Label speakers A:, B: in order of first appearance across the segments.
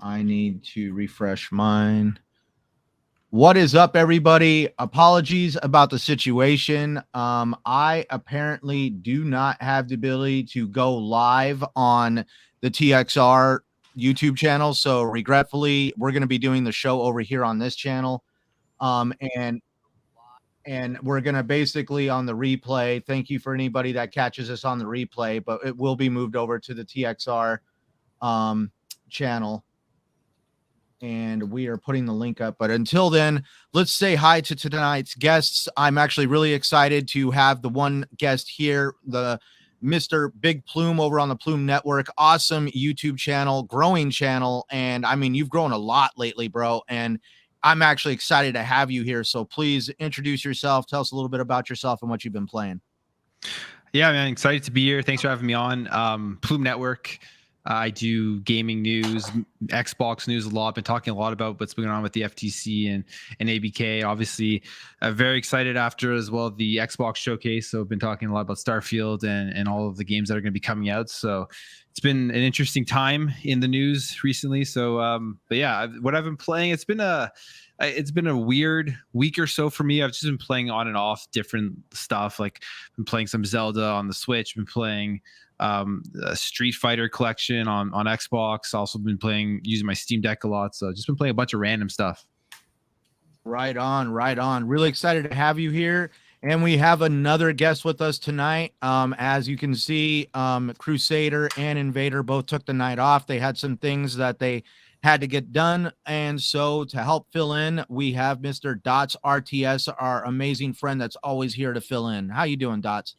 A: I need to refresh mine. What is up, everybody? Apologies about the situation. I apparently do not have the ability to go live on the TXR YouTube channel. So regretfully, we're going to be doing the show over here on this channel. And we're going to basically on the replay. Thank you for anybody that catches us on the replay, but it will be moved over to the TXR channel. And we are putting the link up. But until then, let's say hi to tonight's guests. I'm actually really excited to have the one guest here, the Mr. Big Plume over on the Plume Network. Awesome YouTube channel, growing channel. And I mean, you've grown a lot lately, bro. And I'm actually excited to have you here. So please introduce yourself. Tell us a little bit about yourself and what you've been playing.
B: Yeah, man, excited to be here. Thanks for having me on. Plume Network. I do gaming news, Xbox news a lot. I've been talking a lot about what's going on with the FTC and ABK. Obviously, very excited after as well the Xbox showcase. So I've been talking a lot about Starfield and all of the games that are going to be coming out. So it's been an interesting time in the news recently. So, but yeah, what I've been playing, it's been a weird week or so for me. I've just been playing on and off different stuff. Like I've been playing some Zelda on the Switch, been playing a Street Fighter collection on Xbox. Also been using my Steam Deck a lot. So just been playing a bunch of random stuff.
A: Right on. Really excited to have you here. And we have another guest with us tonight. As you can see, Crusader and Invader both took the night off. They had some things that they had to get done. And so to help fill in, we have Mr. Dots RTS, our amazing friend that's always here to fill in. How you doing, Dots?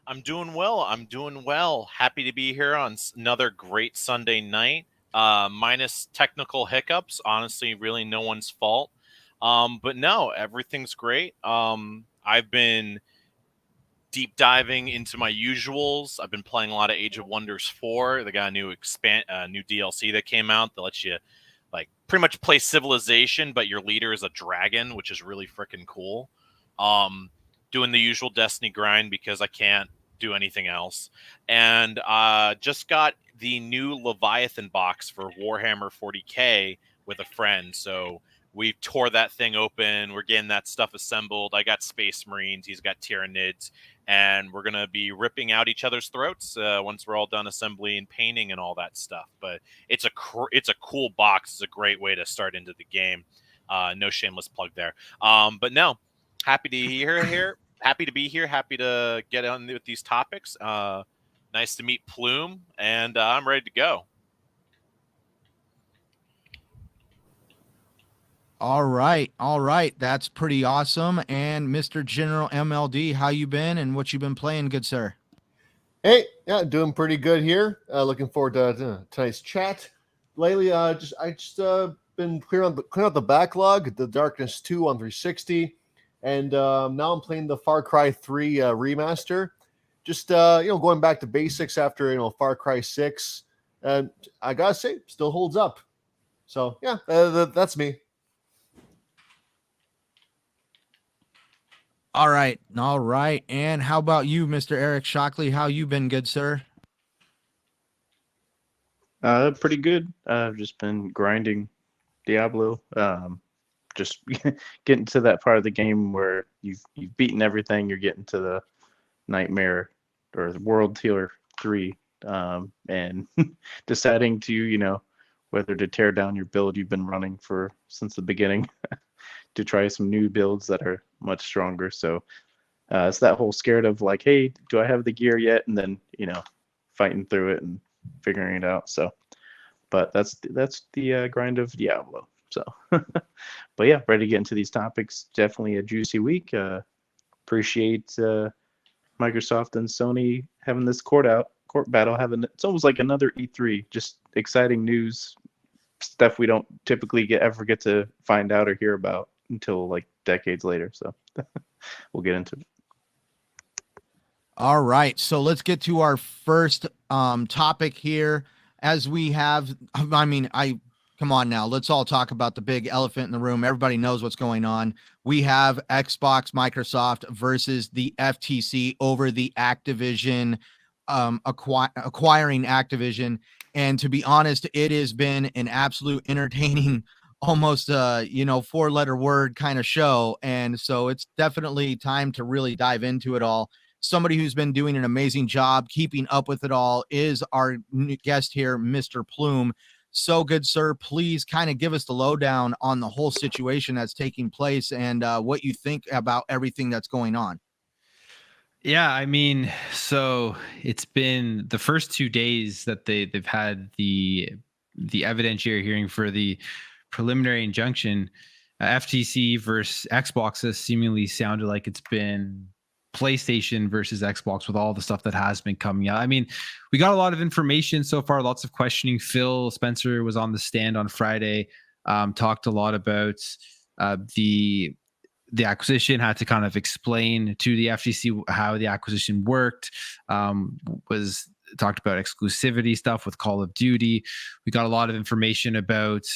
C: I'm doing well. Happy to be here on another great Sunday night. Minus technical hiccups. Honestly, really no one's fault. But no, everything's great. I've been deep diving into my usuals. I've been playing a lot of Age of Wonders 4. They got a new new DLC that came out that lets you like pretty much play Civilization, but your leader is a dragon, which is really freaking cool. Doing the usual Destiny grind because I can't do anything else. And just got the new Leviathan box for Warhammer 40K with a friend. So we tore that thing open. We're getting that stuff assembled. I got Space Marines. He's got Tyranids. And we're going to be ripping out each other's throats once we're all done assembly and painting and all that stuff. But it's a cool box. It's a great way to start into the game. No shameless plug there. But no, happy to be here. Happy to be here. Happy to get on with these topics. Nice to meet Plume. And I'm ready to go.
A: All right. That's pretty awesome. And Mr. General MLD, how you been and what you been playing, good sir?
D: Hey, yeah, doing pretty good here. Looking forward to tonight's chat. Lately, I just been clearing out the backlog, The Darkness 2 on 360, and now I'm playing the Far Cry 3 remaster. Just going back to basics after Far Cry 6, and I gotta say, still holds up. So yeah, that's me.
A: All right. And how about you, Mr. Eric Shockley? How you been, good sir?
E: Pretty good. I've just been grinding Diablo. Just getting to that part of the game where you've beaten everything. You're getting to the Nightmare or the World Tier 3, and deciding to whether to tear down your build you've been running since the beginning. To try some new builds that are much stronger. So it's that whole scared of like, hey, do I have the gear yet? And then, fighting through it and figuring it out. So, but that's the grind of Diablo. So, but yeah, ready to get into these topics. Definitely a juicy week. Appreciate Microsoft and Sony having this court battle. It's almost like another E3, just exciting news, stuff we don't typically ever get to find out or hear about until like decades later. So we'll get into it.
A: All right. So let's get to our first topic here. As we have, come on now. Let's all talk about the big elephant in the room. Everybody knows what's going on. We have Xbox, Microsoft versus the FTC over the Activision acquiring Activision. And to be honest, it has been an absolute entertaining, almost 4-letter word kind of show. And so it's definitely time to really dive into it all. Somebody who's been doing an amazing job keeping up with it all is our guest here, Mr. Plume. So good, sir. Please kind of give us the lowdown on the whole situation that's taking place and what you think about everything that's going on.
B: Yeah, I mean, so it's been the first 2 days that they've had the evidentiary hearing for the preliminary injunction. FTC versus Xbox has seemingly sounded like it's been PlayStation versus Xbox with all the stuff that has been coming out. I mean, we got a lot of information so far, lots of questioning. Phil Spencer was on the stand on Friday, talked a lot about the acquisition, had to kind of explain to the FTC how the acquisition worked, was talked about exclusivity stuff with Call of Duty. We got a lot of information about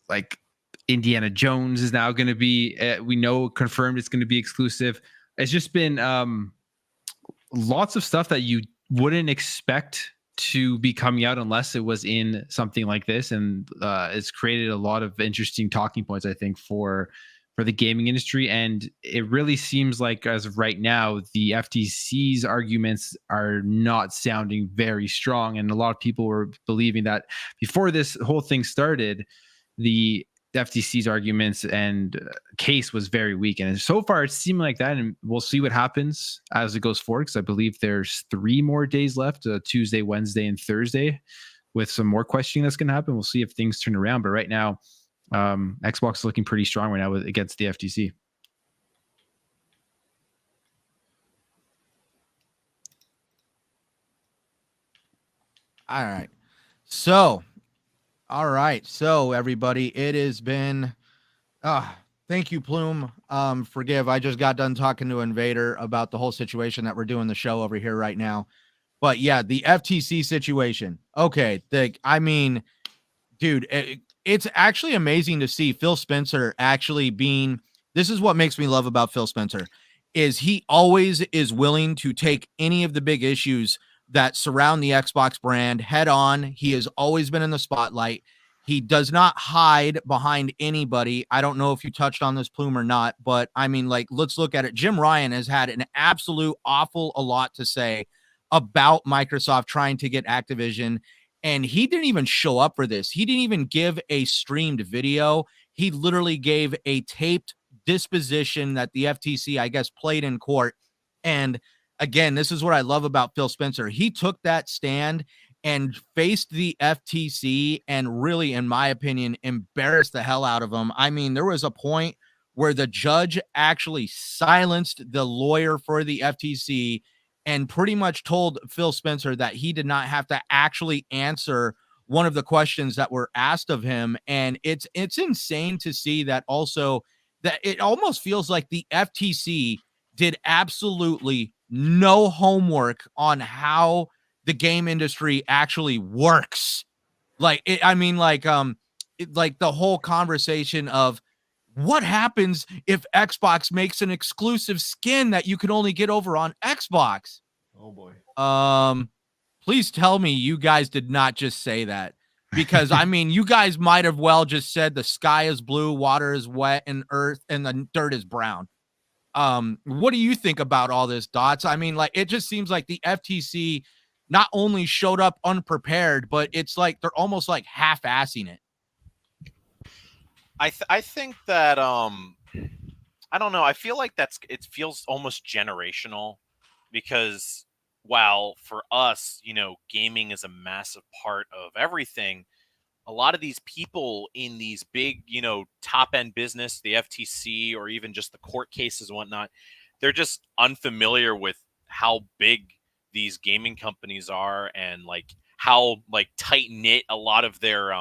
B: like Indiana Jones is now going to be, we know confirmed it's going to be exclusive. It's just been lots of stuff that you wouldn't expect to be coming out unless it was in something like this. And it's created a lot of interesting talking points, I think, for the gaming industry. And it really seems like as of right now, the FTC's arguments are not sounding very strong. And a lot of people were believing that before this whole thing started, the FTC's arguments and case was very weak. And so far it's seeming like that. And we'll see what happens as it goes forward, because I believe there's 3 more days left, Tuesday, Wednesday, and Thursday, with some more questioning that's going to happen. We'll see if things turn around. But right now, Xbox is looking pretty strong right now against the FTC.
A: All right. So everybody, it has been, thank you, Plume. Forgive, I just got done talking to Invader about the whole situation that we're doing the show over here right now. But yeah, the FTC situation. Okay. Dude, it's actually amazing to see Phil Spencer actually being, this is what makes me love about Phil Spencer, is he always is willing to take any of the big issues that surround the Xbox brand head on. He has always been in the spotlight. He does not hide behind anybody. I don't know if you touched on this, Plume, or not, but I mean, like, let's look at it. Jim Ryan has had an absolute awful a lot to say about Microsoft trying to get Activision. And he didn't even show up for this. He didn't even give a streamed video. He literally gave a taped disposition that the FTC, I guess, played in court. And again, this is what I love about Phil Spencer. He took that stand and faced the FTC and really, in my opinion, embarrassed the hell out of them. I mean, there was a point where the judge actually silenced the lawyer for the FTC and pretty much told Phil Spencer that he did not have to actually answer one of the questions that were asked of him. And it's insane to see that also, that it almost feels like the FTC did absolutely no homework on how the game industry actually works. Like, like the whole conversation of what happens if Xbox makes an exclusive skin that you can only get over on Xbox?
D: Oh boy.
A: Please tell me you guys did not just say that, because I mean, you guys might have well just said the sky is blue, water is wet, and earth and the dirt is brown. What do you think about all this, Dots? I mean, like, it just seems like the FTC not only showed up unprepared, but it's like they're almost like half-assing it.
C: I think that I don't know. I feel like it feels almost generational, because while for us, gaming is a massive part of everything, a lot of these people in these big, top end business, the FTC, or even just the court cases and whatnot, they're just unfamiliar with how big these gaming companies are, and like how like tight knit a lot of their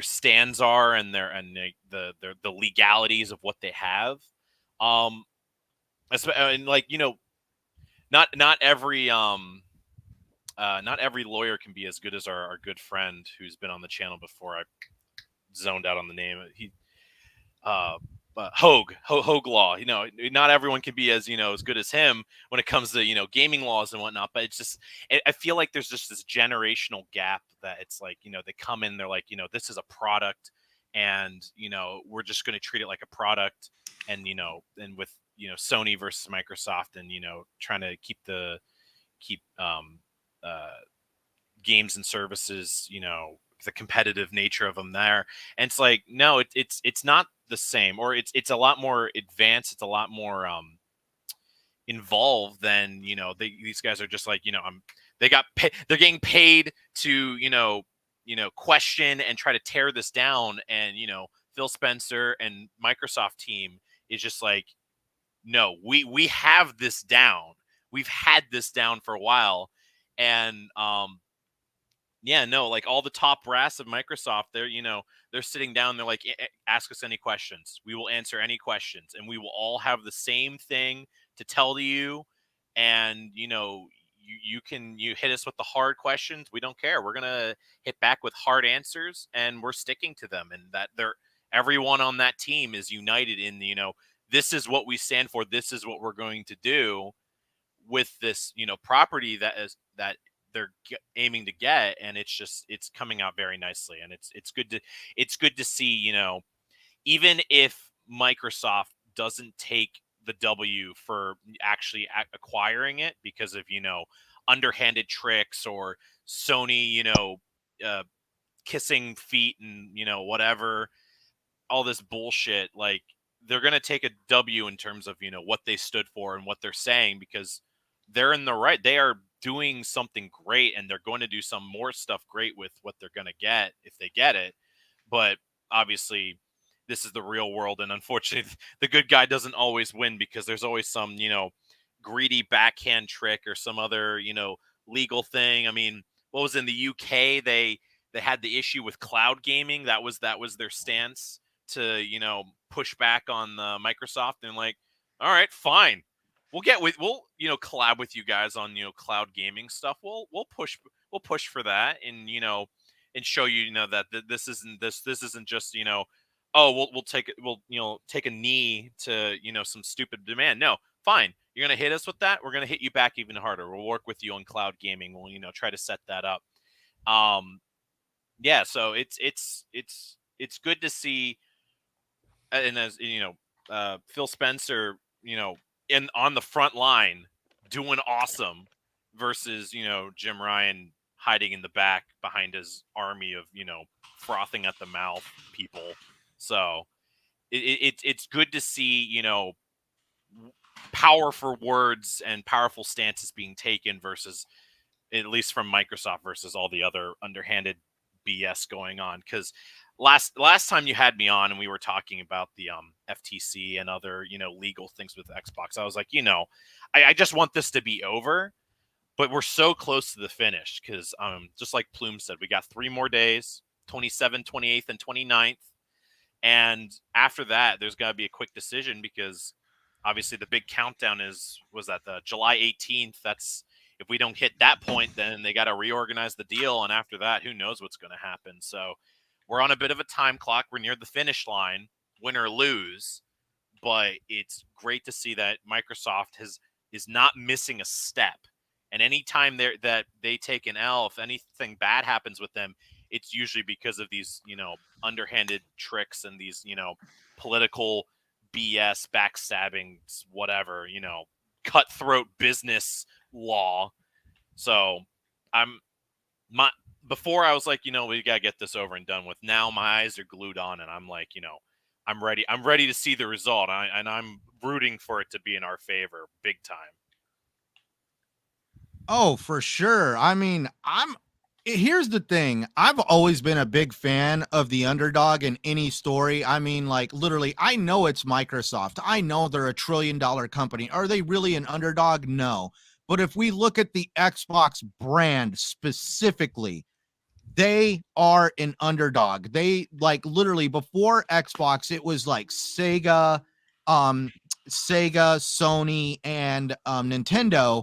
C: stands are, and the legalities of what they have. And like, not every lawyer can be as good as our good friend who's been on the channel before. I zoned out on the name. Hogue Law. Not everyone can be as as good as him when it comes to gaming laws and whatnot. But it's just I feel like there's just this generational gap that it's like they come in, they're like this is a product, and we're just going to treat it like a product, and and with Sony versus Microsoft, and trying to keep games and services, the competitive nature of them there. And it's like, no, it's not the same, or it's a lot more advanced. It's a lot more involved than, these guys are just like, they're getting paid to, question and try to tear this down. And, Phil Spencer and Microsoft team is just like, no, we have this down. We've had this down for a while. And, yeah, no, like all the top brass of Microsoft, they're sitting down. They're like, ask us any questions. We will answer any questions, and we will all have the same thing to tell to you. And, you hit us with the hard questions. We don't care. We're going to hit back with hard answers, and we're sticking to them. And that everyone on that team is united in this is what we stand for. This is what we're going to do with this, property that they're aiming to get. And it's coming out very nicely. And it's good to see, even if Microsoft doesn't take the W for actually acquiring it because of, underhanded tricks, or Sony, kissing feet and, whatever, all this bullshit, like they're going to take a W in terms of, what they stood for and what they're saying, because they're in the right. They are doing something great, and they're going to do some more stuff great with what they're going to get if they get it. But obviously this is the real world, and unfortunately the good guy doesn't always win, because there's always some greedy backhand trick or some other legal thing. I mean, what was in the UK, they had the issue with cloud gaming. That was their stance to push back on Microsoft, and like, all right, fine, we'll collab with you guys on cloud gaming stuff. We'll push for that, and and show that this isn't just we'll take a knee to some stupid demand. No, fine, you're gonna hit us with that. We're gonna hit you back even harder. We'll work with you on cloud gaming. We'll try to set that up. Yeah, so it's good to see, and as Phil Spencer, on the front line doing awesome, versus Jim Ryan hiding in the back behind his army of frothing at the mouth people. So it's good to see powerful words and powerful stances being taken, versus, at least from Microsoft, versus all the other underhanded BS going on. Because last time you had me on and we were talking about the FTC and other legal things with Xbox, I was like, I just want this to be over, but we're so close to the finish, because just like Plume said, we got 3 more days, 27th, 28th, and 29th. And after that, there's got to be a quick decision, because obviously the big countdown was that the July 18th. That's, if we don't hit that point, then they got to reorganize the deal. And after that, who knows what's going to happen. So we're on a bit of a time clock. We're near the finish line, win or lose. But it's great to see that Microsoft is not missing a step. And anytime that they take an L, if anything bad happens with them, it's usually because of these, underhanded tricks and these, political BS, backstabbing, whatever, cutthroat business law. So before I was like, we got to get this over and done with. Now my eyes are glued on, and I'm like, I'm ready. I'm ready to see the result. And I'm rooting for it to be in our favor big time.
A: Oh, for sure. I mean, here's the thing. I've always been a big fan of the underdog in any story. I mean, like, literally, I know it's Microsoft. I know they're a $1 trillion company. Are they really an underdog? No. But if we look at the Xbox brand specifically, they are an underdog. They, like, literally, before Xbox, it was like Sega, Sony, and Nintendo.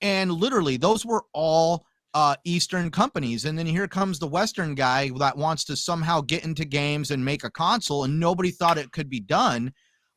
A: And literally, those were all Eastern companies. And then here comes the Western guy that wants to somehow get into games and make a console, and nobody thought it could be done.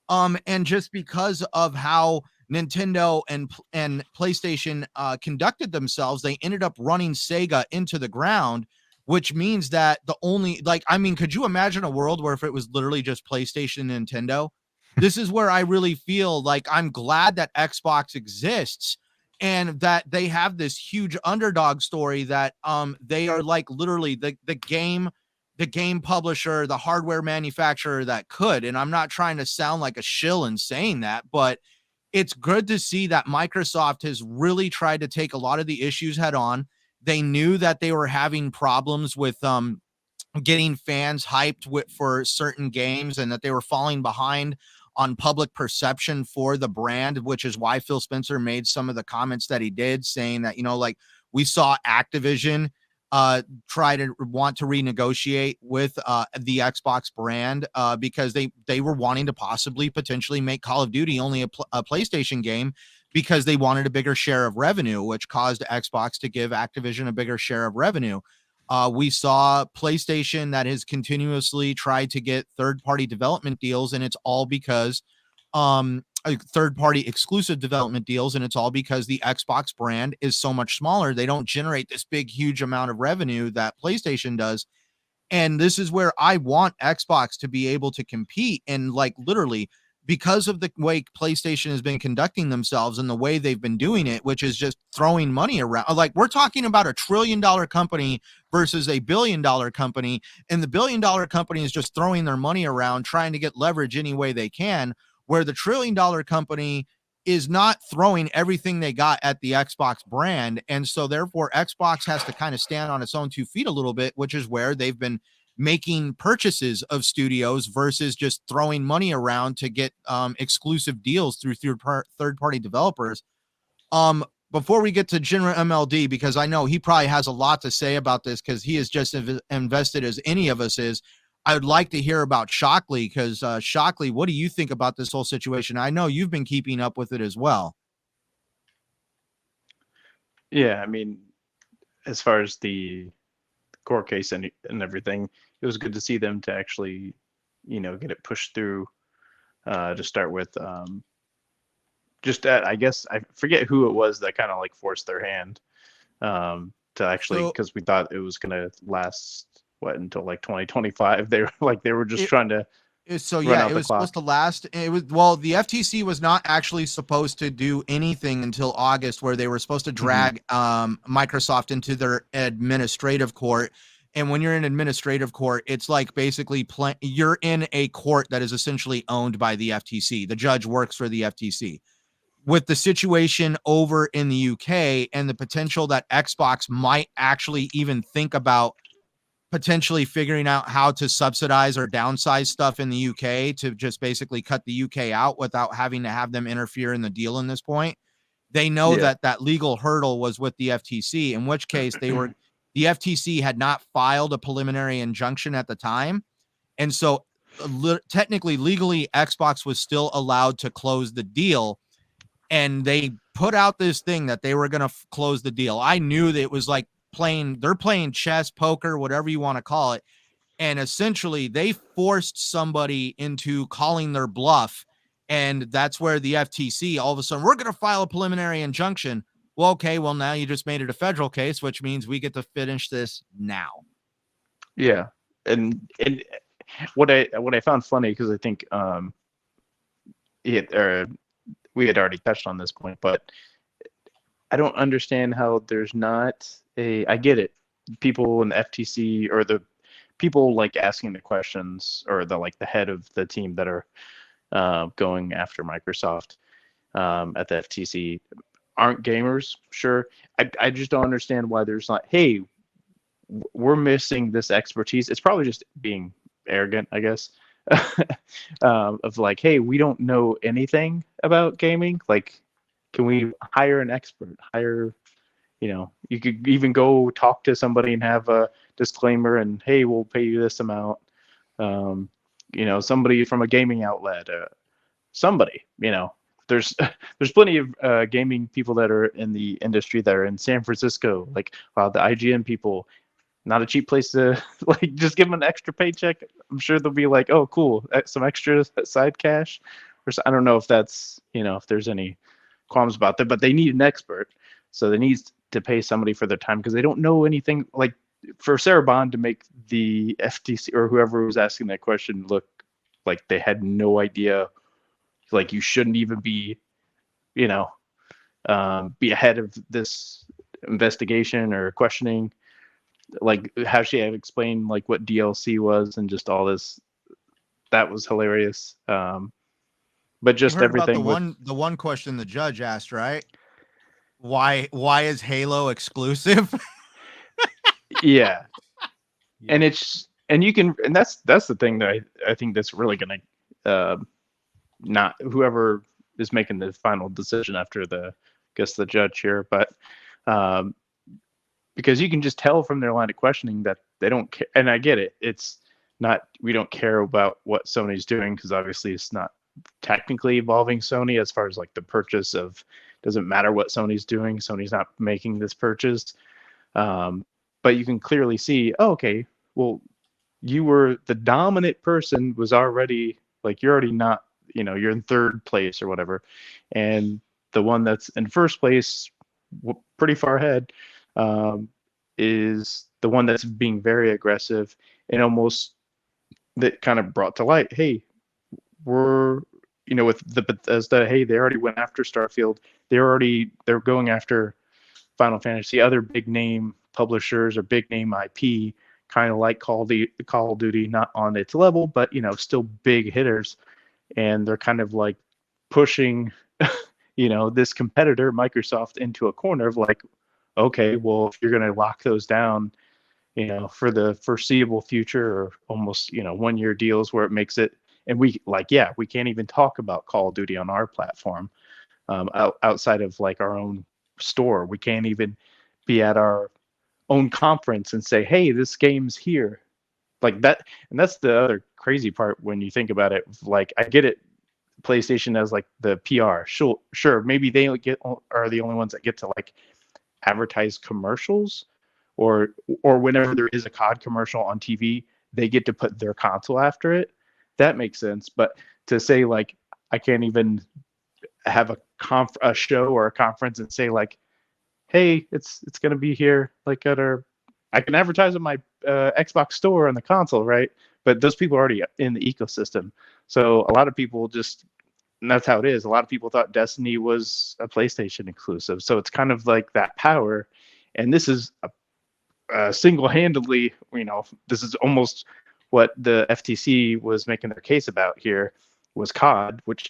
A: And just because of how Nintendo and PlayStation conducted themselves, they ended up running Sega into the ground, which means that the only, like, I mean, could you imagine a world where if it was literally just PlayStation and Nintendo? This is where I really feel like I'm glad that Xbox exists and that they have this huge underdog story that they are like literally the game publisher, the hardware manufacturer that could. And I'm not trying to sound like a shill in saying that, but it's good to see that Microsoft has really tried to take a lot of the issues head on. They knew that they were having problems with getting fans hyped for certain games and that they were falling behind on public perception for the brand, which is why Phil Spencer made some of the comments that he did, saying that, like we saw Activision try to want to renegotiate with the Xbox brand because they were wanting to possibly potentially make Call of Duty only a PlayStation game because they wanted a bigger share of revenue, which caused Xbox to give Activision a bigger share of revenue. We saw PlayStation that has continuously tried to get third-party development deals, and it's all because third-party exclusive development deals, and it's all because the Xbox brand is so much smaller. They don't generate this big, huge amount of revenue that PlayStation does. And this is where I want Xbox to be able to compete. And like literally, because of the way PlayStation has been conducting themselves and the way they've been doing it, which is just throwing money around. Like we're talking about $1 trillion company versus a $1 billion company. And the $1 billion company is just throwing their money around, trying to get leverage any way they can, where the $1 trillion company is not throwing everything they got at the Xbox brand. And so therefore Xbox has to kind of stand on its own 2 feet a little bit, which is where they've been making purchases of studios versus just throwing money around to get exclusive deals through third-party developers. Before we get to General MLD, because I know he probably has a lot to say about this because he is just invested as any of us is, I would like to hear about Shockley because Shockley, what do you think about this whole situation? I know you've been keeping up with it as well.
E: Yeah, I mean, as far as the court case and everything, it was good to see them to actually, get it pushed through to start with. I guess I forget who it was that kind of like forced their hand to actually, because we thought it was going to last until like 2025. They were just trying to.
A: So yeah, it was supposed to last. The FTC was not actually supposed to do anything until August, where they were supposed to drag Microsoft into their administrative court. And when you're in administrative court, it's like basically you're in a court that is essentially owned by the FTC. The judge works for the FTC. With the situation over in the UK and the potential that Xbox might actually even think about potentially figuring out how to subsidize or downsize stuff in the UK to just basically cut the UK out without having to have them interfere in the deal in this point. They know that legal hurdle was with the FTC, in which case the FTC had not filed a preliminary injunction at the time. And so technically, legally, Xbox was still allowed to close the deal. And they put out this thing that they were going to close the deal. I knew that it was like they're playing chess, poker, whatever you want to call it. And essentially they forced somebody into calling their bluff. And that's where the FTC, all of a sudden, we're going to file a preliminary injunction. Well, okay, well, now you just made it a federal case, which means we get to finish this now.
E: Yeah. And what I found funny, because I think we had already touched on this point, but I don't understand how there's not I get it. People in the FTC or the people like asking the questions or the head of the team that are going after Microsoft at the FTC aren't gamers. Sure. I just don't understand why there's not, hey, we're missing this expertise. It's probably just being arrogant, I guess. Of like, hey, we don't know anything about gaming. Like, can we hire an expert? You could even go talk to somebody and have a disclaimer and, hey, we'll pay you this amount. Somebody from a gaming outlet, somebody, there's plenty of gaming people that are in the industry that are in San Francisco. Like, wow, the IGN people, not a cheap place to just give them an extra paycheck. I'm sure they'll be like, oh, cool, some extra side cash. I don't know if that's, if there's any qualms about that, but they need an expert. So they need to pay somebody for their time because they don't know anything. Like for Sarah Bond to make the FTC or whoever was asking that question look like they had no idea, like you shouldn't even be, be ahead of this investigation or questioning, like how she had explained like what DLC was and just all this. That was hilarious. But just
A: You heard about
E: everything
A: the one question the judge asked, right? Why is Halo exclusive?
E: yeah. And that's the thing that I think that's really gonna not whoever is making the final decision after the judge here, but because you can just tell from their line of questioning that they don't care. And I get it. It's not, we don't care about what Sony's doing because obviously it's not technically involving Sony as far as like the purchase of, doesn't matter what Sony's doing. Sony's not making this purchase. But you can clearly see, oh, okay, well, you were the dominant person was already like, you're already not, you're in third place or whatever. And the one that's in first place, pretty far ahead, is the one that's being very aggressive and almost that kind of brought to light, hey, we're, with the Bethesda, hey, they already went after Starfield. They're going after Final Fantasy, other big name publishers or big name IP, kind of like Call of Duty, not on its level, but still big hitters. And they're kind of like pushing, this competitor, Microsoft, into a corner of like, okay, well, if you're going to lock those down, for the foreseeable future or almost, 1 year deals where it makes it, and we can't even talk about Call of Duty on our platform outside of like our own store. We can't even be at our own conference and say, hey, this game's here. Like that. And that's the other crazy part when you think about it. Like, I get it. PlayStation as like the PR. Sure. Maybe they are the only ones that get to like advertise commercials or whenever there is a COD commercial on TV, they get to put their console after it. That makes sense. But to say like, I can't even have a show or a conference and say like, hey, it's going to be here. Like I can advertise on my Xbox store on the console, right? But those people are already in the ecosystem. So a lot of people and that's how it is. A lot of people thought Destiny was a PlayStation exclusive. So it's kind of like that power. And this is single-handedly, this is almost what the FTC was making their case about here was COD, which,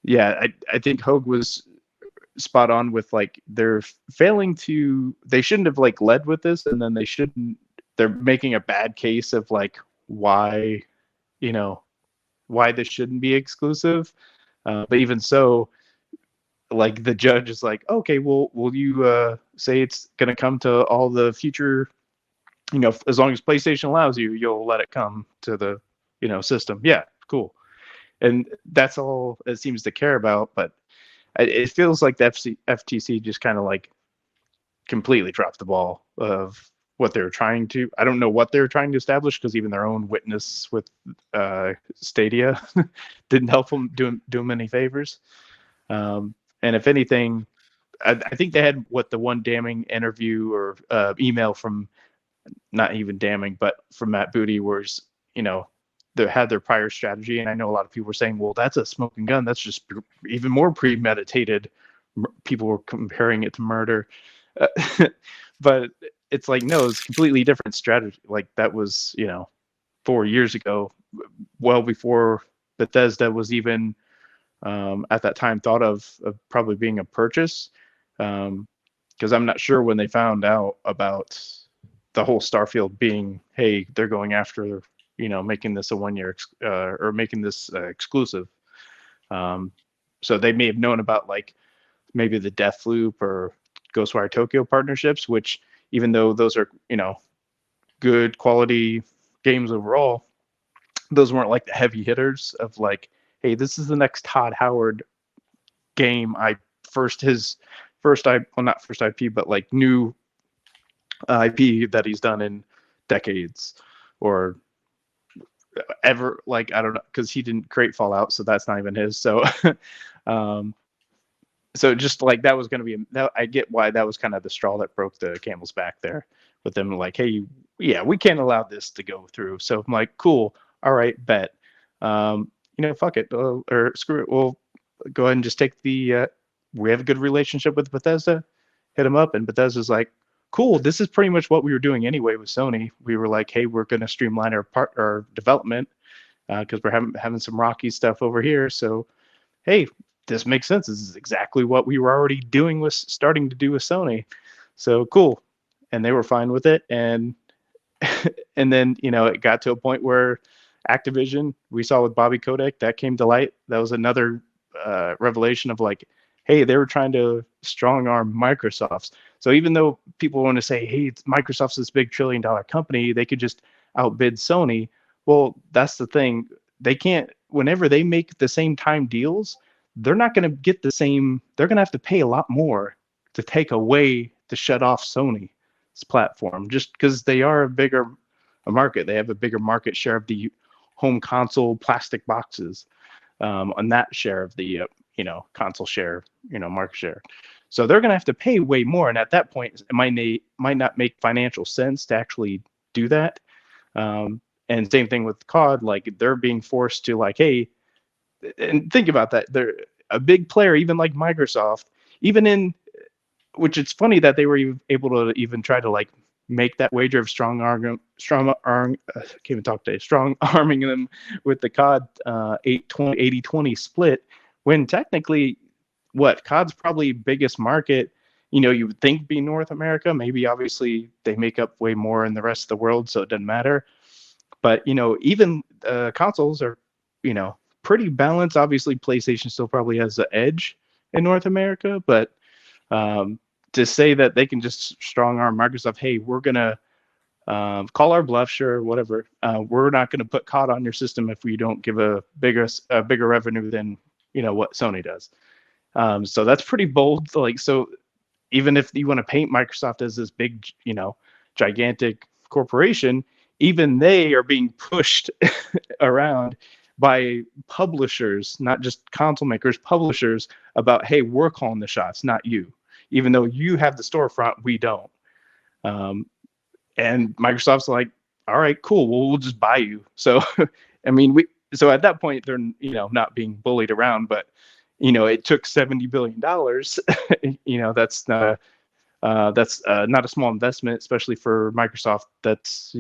E: yeah, I think Hogue was spot on with like they're they shouldn't have like led with this, and then they're making a bad case of like why this shouldn't be exclusive. But even so, like the judge is like, okay, well, will you say it's going to come to all the future, as long as PlayStation allows you, you'll let it come to the, system. Yeah, cool. And that's all it seems to care about. But it feels like the FTC just kind of like completely dropped the ball of what they were trying to. I don't know what they were trying to establish because even their own witness with Stadia didn't help them do them any favors. And if anything, I think they had the one damning interview or email from, not even damning, but from Matt Booty, was, they had their prior strategy. And I know a lot of people were saying, well, that's a smoking gun. That's just even more premeditated. People were comparing it to murder. But it's like, no, it's a completely different strategy. Like that was, 4 years ago, well before Bethesda was even at that time thought of probably being a purchase. Because I'm not sure when they found out about the whole Starfield being, hey, they're going after, making this a 1 year or making this exclusive. So they may have known about like maybe the Deathloop or Ghostwire Tokyo partnerships, which even though those are, good quality games overall, those weren't like the heavy hitters of like, hey, this is the next Todd Howard game. Not first IP, but like new IP that he's done in decades, or ever, like, I don't know, because he didn't create Fallout, so that's not even his. So so just like that was going to be that, I get why that was kind of the straw that broke the camel's back there with them, like, hey, yeah, we can't allow this to go through. So I'm like, cool, all right, bet. Fuck it, or screw it, we'll go ahead and just take the we have a good relationship with Bethesda, hit them up, and Bethesda's like, cool, this is pretty much what we were doing anyway with Sony. We were like, hey, we're going to streamline our development because we're having some rocky stuff over here. So, hey, this makes sense. This is exactly what we were already starting to do with Sony. So cool. And they were fine with it. And and then, it got to a point where Activision, we saw with Bobby Kotick, that came to light. That was another revelation of like, hey, they were trying to strong arm Microsoft's. So even though people want to say, hey, Microsoft's this big $1 trillion company, they could just outbid Sony. Well, that's the thing. They can't, whenever they make the same time deals, they're not going to get the same, they're going to have to pay a lot more to take away, to shut off Sony's platform, just because they are a market. They have a bigger market share of the home console plastic boxes on that share of the, console share, market share. So they're going to have to pay way more. And at that point, it might not make financial sense to actually do that. And same thing with COD, like they're being forced to like, hey, and think about that. They're a big player, even like Microsoft, which it's funny that they were able to even try to like make that wager of strong arming them with the COD 80-20 split, when technically COD's probably biggest market, you would think be North America. Maybe obviously they make up way more in the rest of the world, so it doesn't matter. But, even consoles are, pretty balanced. Obviously, PlayStation still probably has the edge in North America, but to say that they can just strong arm Microsoft, hey, we're going to call our bluff, sure, whatever. We're not going to put COD on your system if we don't give a bigger revenue than, what Sony does. So that's pretty bold. Like, so even if you want to paint Microsoft as this big, gigantic corporation, even they are being pushed around by publishers, not just console makers, publishers, about, hey, we're calling the shots, not you. Even though you have the storefront, we don't. And Microsoft's like, all right, cool. Well, we'll just buy you. So, I mean, so at that point, they're, not being bullied around, but, it took $70 billion. That's not a small investment, especially for Microsoft. That's,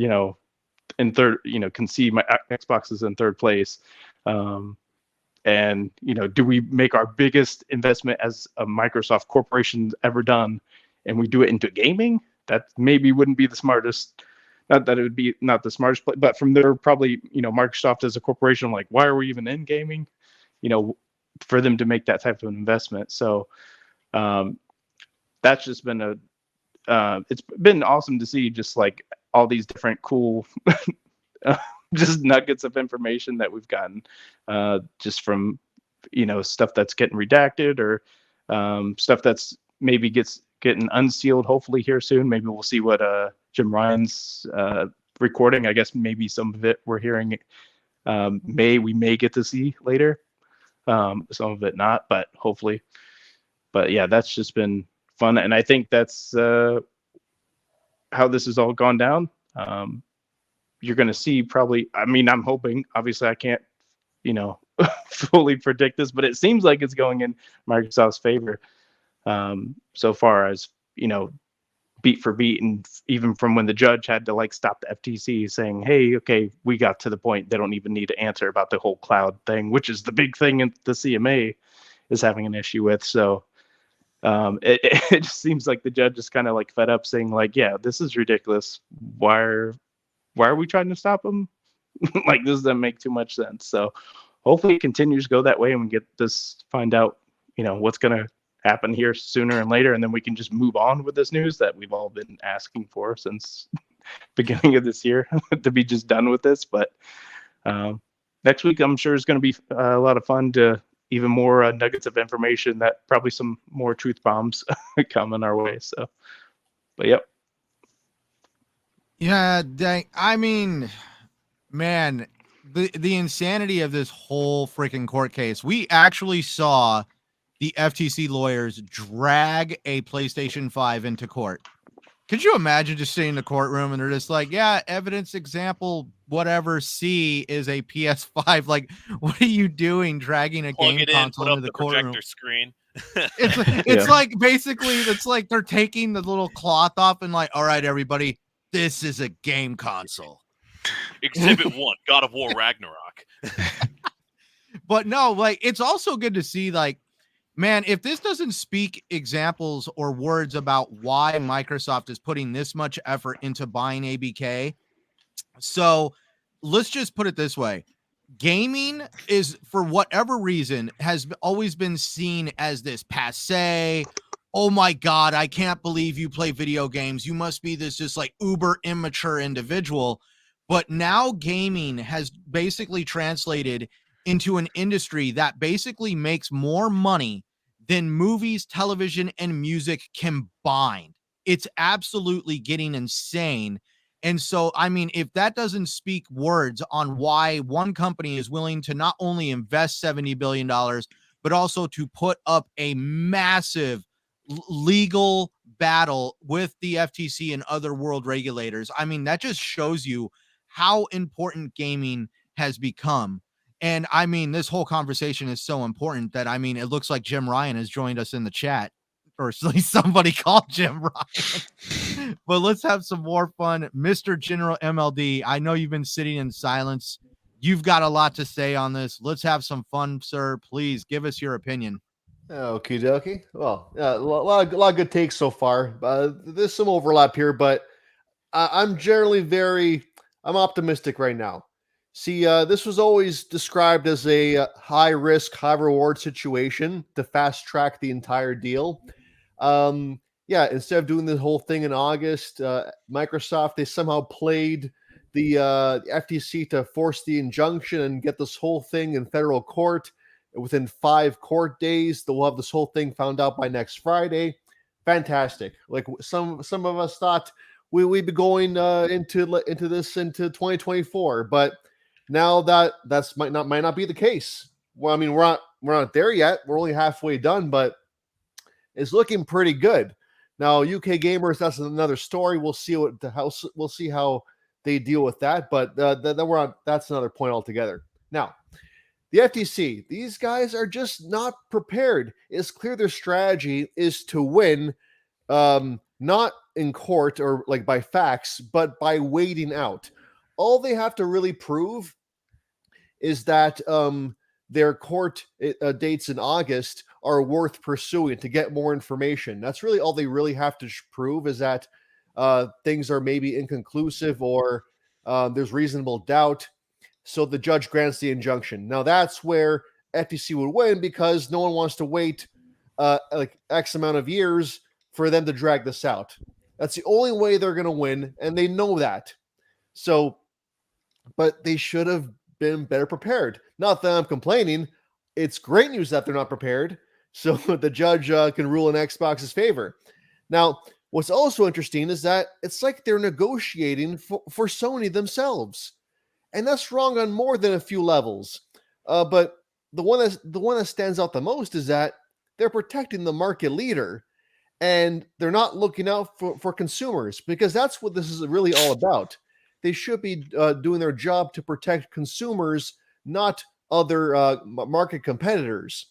E: in third, can see my Xbox is in third place. And, do we make our biggest investment as a Microsoft corporation ever done, and we do it into gaming? That maybe wouldn't be the smartest. Not that it would be not the smartest play, but from there, probably, Microsoft as a corporation, like, why are we even in gaming? For them to make that type of investment. So that's just been it's been awesome to see, just like all these different cool just nuggets of information that we've gotten just from stuff that's getting redacted, or stuff that's maybe getting unsealed hopefully here soon. Maybe we'll see what Jim Ryan's recording. I guess maybe some of it we're hearing we may get to see later, some of it not, but hopefully. But yeah, that's just been fun, and I think that's how this has all gone down. You're going to see probably, I mean, I'm hoping, obviously I can't, fully predict this, but it seems like it's going in Microsoft's favor so far, as, beat for beat. And even from when the judge had to like stop the FTC saying, hey, okay, we got to the point they don't even need to answer about the whole cloud thing, which is the big thing the CMA is having an issue with. So it just seems like the judge is kind of like fed up, saying like, yeah, this is ridiculous. Why are we trying to stop them? Like, this doesn't make too much sense. So hopefully it continues to go that way, and we find out, what's going to happen here sooner and later. And then we can just move on with this news that we've all been asking for since beginning of this year to be just done with this. But next week, I'm sure is going to be a lot of fun, to even more nuggets of information, that probably some more truth bombs coming our way. So, but yep.
A: Yeah, dang. I mean, man, the insanity of this whole freaking court case. We actually saw the FTC lawyers drag a PlayStation 5 into court. Could you imagine just sitting in the courtroom and they're just like, yeah, evidence example, whatever C is a PS5. Like, what are you doing dragging a
C: Plug
A: game
C: it in,
A: console
C: put up
A: into the
C: the
A: courtroom?
C: projector screen.
A: It's like basically it's like they're taking the little cloth off and like, all right, everybody, this is a game console.
C: Exhibit 1, God of War Ragnarok.
A: But no, like it's also good to see, like, man, if this doesn't speak examples or words about why Microsoft is putting this much effort into buying ABK. So let's just put it this way. Gaming is, for whatever reason, has always been seen as this passe. Oh my God, I can't believe you play video games. You must be this just like uber immature individual. But now gaming has basically translated into an industry that basically makes more money than movies, television, and music combined. It's absolutely getting insane. And so, I mean, if that doesn't speak words on why one company is willing to not only invest $70 billion, but also to put up a massive legal battle with the FTC and other world regulators, I mean, that just shows you how important gaming has become. And I mean, this whole conversation is so important that, I mean, it looks like Jim Ryan has joined us in the chat, or at least somebody called Jim Ryan. But let's have some more fun. Mr. General MLD, I know you've been sitting in silence. You've got a lot to say on this. Let's have some fun, sir. Please give us your opinion.
D: Okie dokie. Well, a lot of good takes so far. There's some overlap here, but I'm generally I'm optimistic right now. See, this was always described as a high risk, high reward situation to fast track the entire deal. Yeah, instead of doing the whole thing in August, Microsoft, they somehow played the FTC to force the injunction and get this whole thing in federal court. Within 5 court days, they'll have this whole thing found out by next Friday. Fantastic. Like some of us thought we'd be going into 2024, but now that's might not be the case. Well, I mean, we're not there yet. We're only halfway done, but it's looking pretty good. Now, UK gamers, that's another story. We'll see we'll see how they deal with that, but that's another point altogether. Now, the FTC, these guys are just not prepared. It's clear their strategy is to win, not in court or like by facts, but by waiting out. All they have to really prove is that their court dates in August are worth pursuing to get more information. That's really all they really have to prove, is that things are maybe inconclusive or there's reasonable doubt. So the judge grants the injunction. Now that's where FTC would win, because no one wants to wait like X amount of years for them to drag this out. That's the only way they're going to win, and they know that. So, but they should have been better prepared. Not that I'm complaining. It's great news that they're not prepared, so the judge can rule in Xbox's favor. Now, what's also interesting is that it's like they're negotiating for Sony themselves. And that's wrong on more than a few levels. But the one that stands out the most is that they're protecting the market leader, and they're not looking out for consumers, because that's what this is really all about. They should be doing their job to protect consumers, not other market competitors.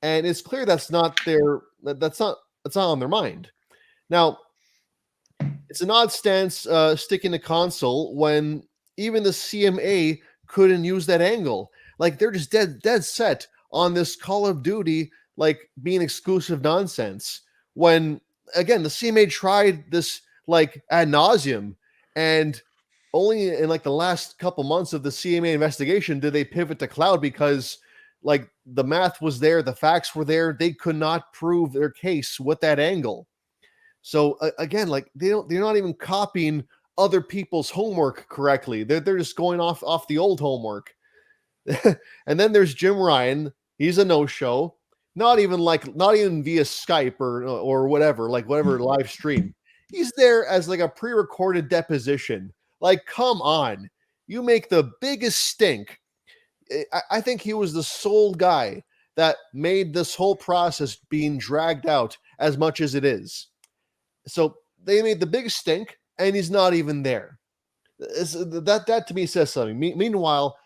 D: And it's clear that's not on their mind. Now, it's an odd stance sticking to console when even the CMA couldn't use that angle. Like, they're just dead set on this Call of Duty like being exclusive nonsense. When again, the CMA tried this like ad nauseum, and only in like the last couple months of the CMA investigation did they pivot to cloud, because like the math was there, the facts were there. They could not prove their case with that angle. So again, like they're not even copying other people's homework correctly. They're just going off the old homework. And then there's Jim Ryan. He's a no-show. Not even via Skype or whatever live stream. He's there as like a pre-recorded deposition. Like, come on. you make the biggest stink. I think he was the sole guy that made this whole process being dragged out as much as it is. So they made the biggest stink, and he's not even there. That to me says something. Meanwhile,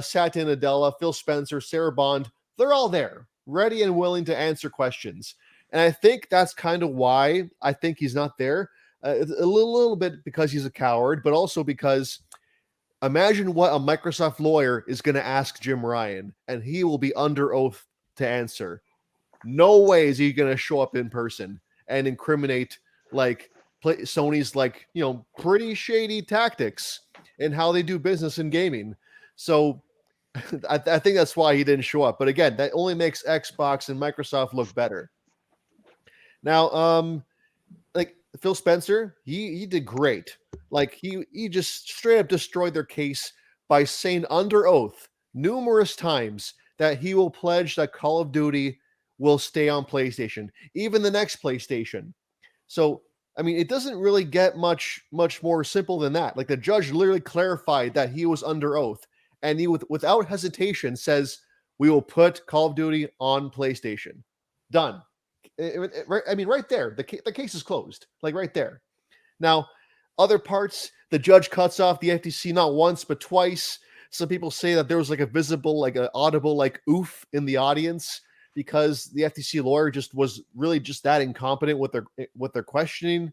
D: Satya Nadella, Phil Spencer, Sarah Bond, they're all there, ready and willing to answer questions. And I think that's kind of why I think he's not there. A little bit because he's a coward, but also because imagine what a Microsoft lawyer is going to ask Jim Ryan, and he will be under oath to answer. No way is he going to show up in person and incriminate like Sony's like, pretty shady tactics and how they do business in gaming. So I think that's why he didn't show up. But again, that only makes Xbox and Microsoft look better. Now, like Phil Spencer, he did great. Like he just straight up destroyed their case by saying under oath numerous times that he will pledge that Call of Duty will stay on PlayStation, even the next PlayStation. So, I mean, it doesn't really get much more simple than that. Like the judge literally clarified that he was under oath, and he without hesitation says, "We will put Call of Duty on PlayStation." Done. I mean, right there, the case is closed. Like right there. Now, other parts, the judge cuts off the FTC not once but twice. Some people say that there was like a visible, like an audible, like oof in the audience because the FTC lawyer was really that incompetent with their questioning.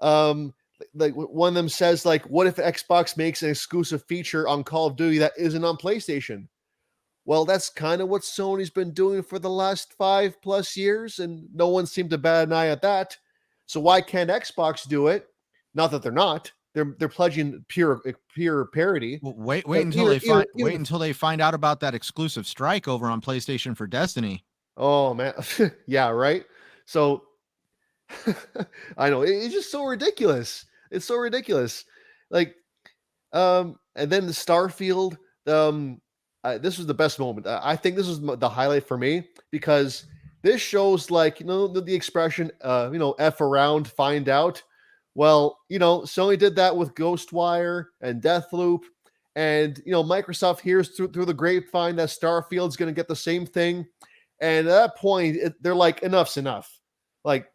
D: Like one of them says, like, what if Xbox makes an exclusive feature on Call of Duty that isn't on PlayStation? Well, that's kind of what Sony's been doing for the last 5+ years, and no one seemed to bat an eye at that. So why can't Xbox do it? Not that they're not. They're pledging pure parity.
A: Wait until they find out about that exclusive strike over on PlayStation for Destiny.
D: Oh man, yeah, right. So I know it's just so ridiculous. It's so ridiculous. Like, and then the Starfield. This was the best moment. I think this was the highlight for me because this shows, like, the expression, F around, find out. Well, Sony did that with Ghostwire and Deathloop, and Microsoft hears through the grapevine that Starfield's going to get the same thing, and at that point, they're like, enough's enough. Like,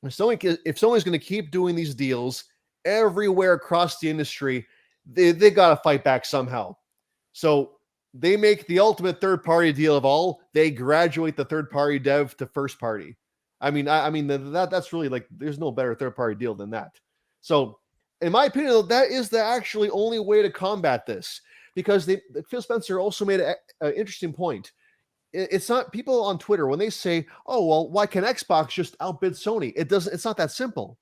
D: if Sony's going to keep doing these deals everywhere across the industry, they got to fight back somehow. So they make the ultimate third-party deal of all. They graduate the third-party dev to first-party. I mean, that's really, like, there's no better third-party deal than that. So, in my opinion, that is the actually only way to combat this, because Phil Spencer also made an interesting point. It's not people on Twitter when they say, "Oh, well, why can Xbox just outbid Sony?" It's not that simple.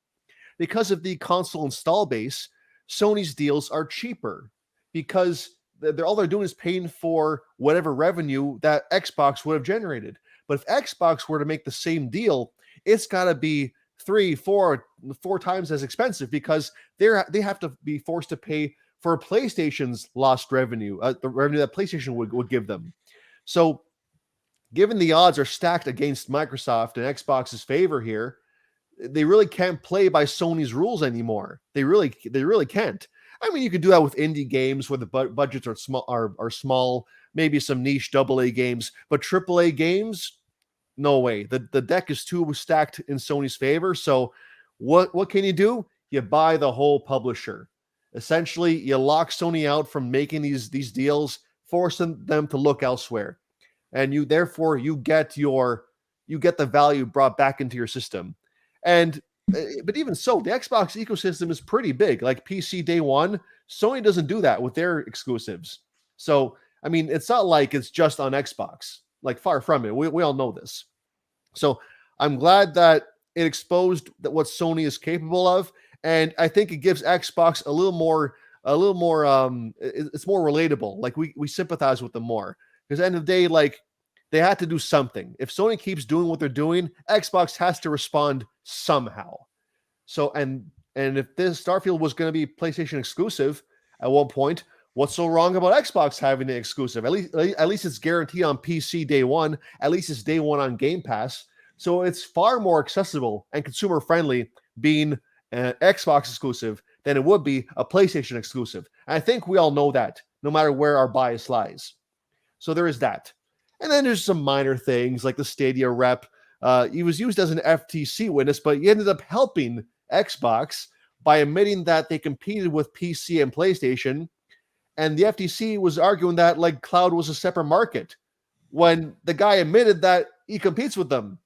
D: Because of the console install base, Sony's deals are cheaper because all they're doing is paying for whatever revenue that Xbox would have generated. But if Xbox were to make the same deal, it's got to be 3-4 times as expensive because they have to be forced to pay for PlayStation's lost revenue, the revenue that PlayStation would give them. So, given the odds are stacked against Microsoft and Xbox's favor here, they really can't play by Sony's rules anymore. They really can't. I mean, you can do that with indie games where the budgets are small, maybe some niche AA games, but AAA games, no way. The deck is too stacked in Sony's favor. So what can you do? You buy the whole publisher. Essentially, you lock Sony out from making these deals, forcing them to look elsewhere. And you get the value brought back into your system. But even so, the Xbox ecosystem is pretty big. Like PC day one, Sony doesn't do that with their exclusives. So, I mean, it's not like it's just on Xbox. Like, far from it. We all know this. So I'm glad that it exposed what Sony is capable of, and I think it gives Xbox a little more. It's more relatable. Like we sympathize with them more because at the end of the day, like, they had to do something. If Sony keeps doing what they're doing, Xbox has to respond somehow. So, and if this Starfield was going to be PlayStation exclusive at one point, what's so wrong about Xbox having it exclusive? At least it's guaranteed on PC day one. At least it's day one on Game Pass. So it's far more accessible and consumer friendly being an Xbox exclusive than it would be a PlayStation exclusive. And I think we all know that, no matter where our bias lies. So there is that. And then there's some minor things like the Stadia rep. He was used as an FTC witness, but he ended up helping Xbox by admitting that they competed with PC and PlayStation. And the FTC was arguing that like cloud was a separate market when the guy admitted that he competes with them.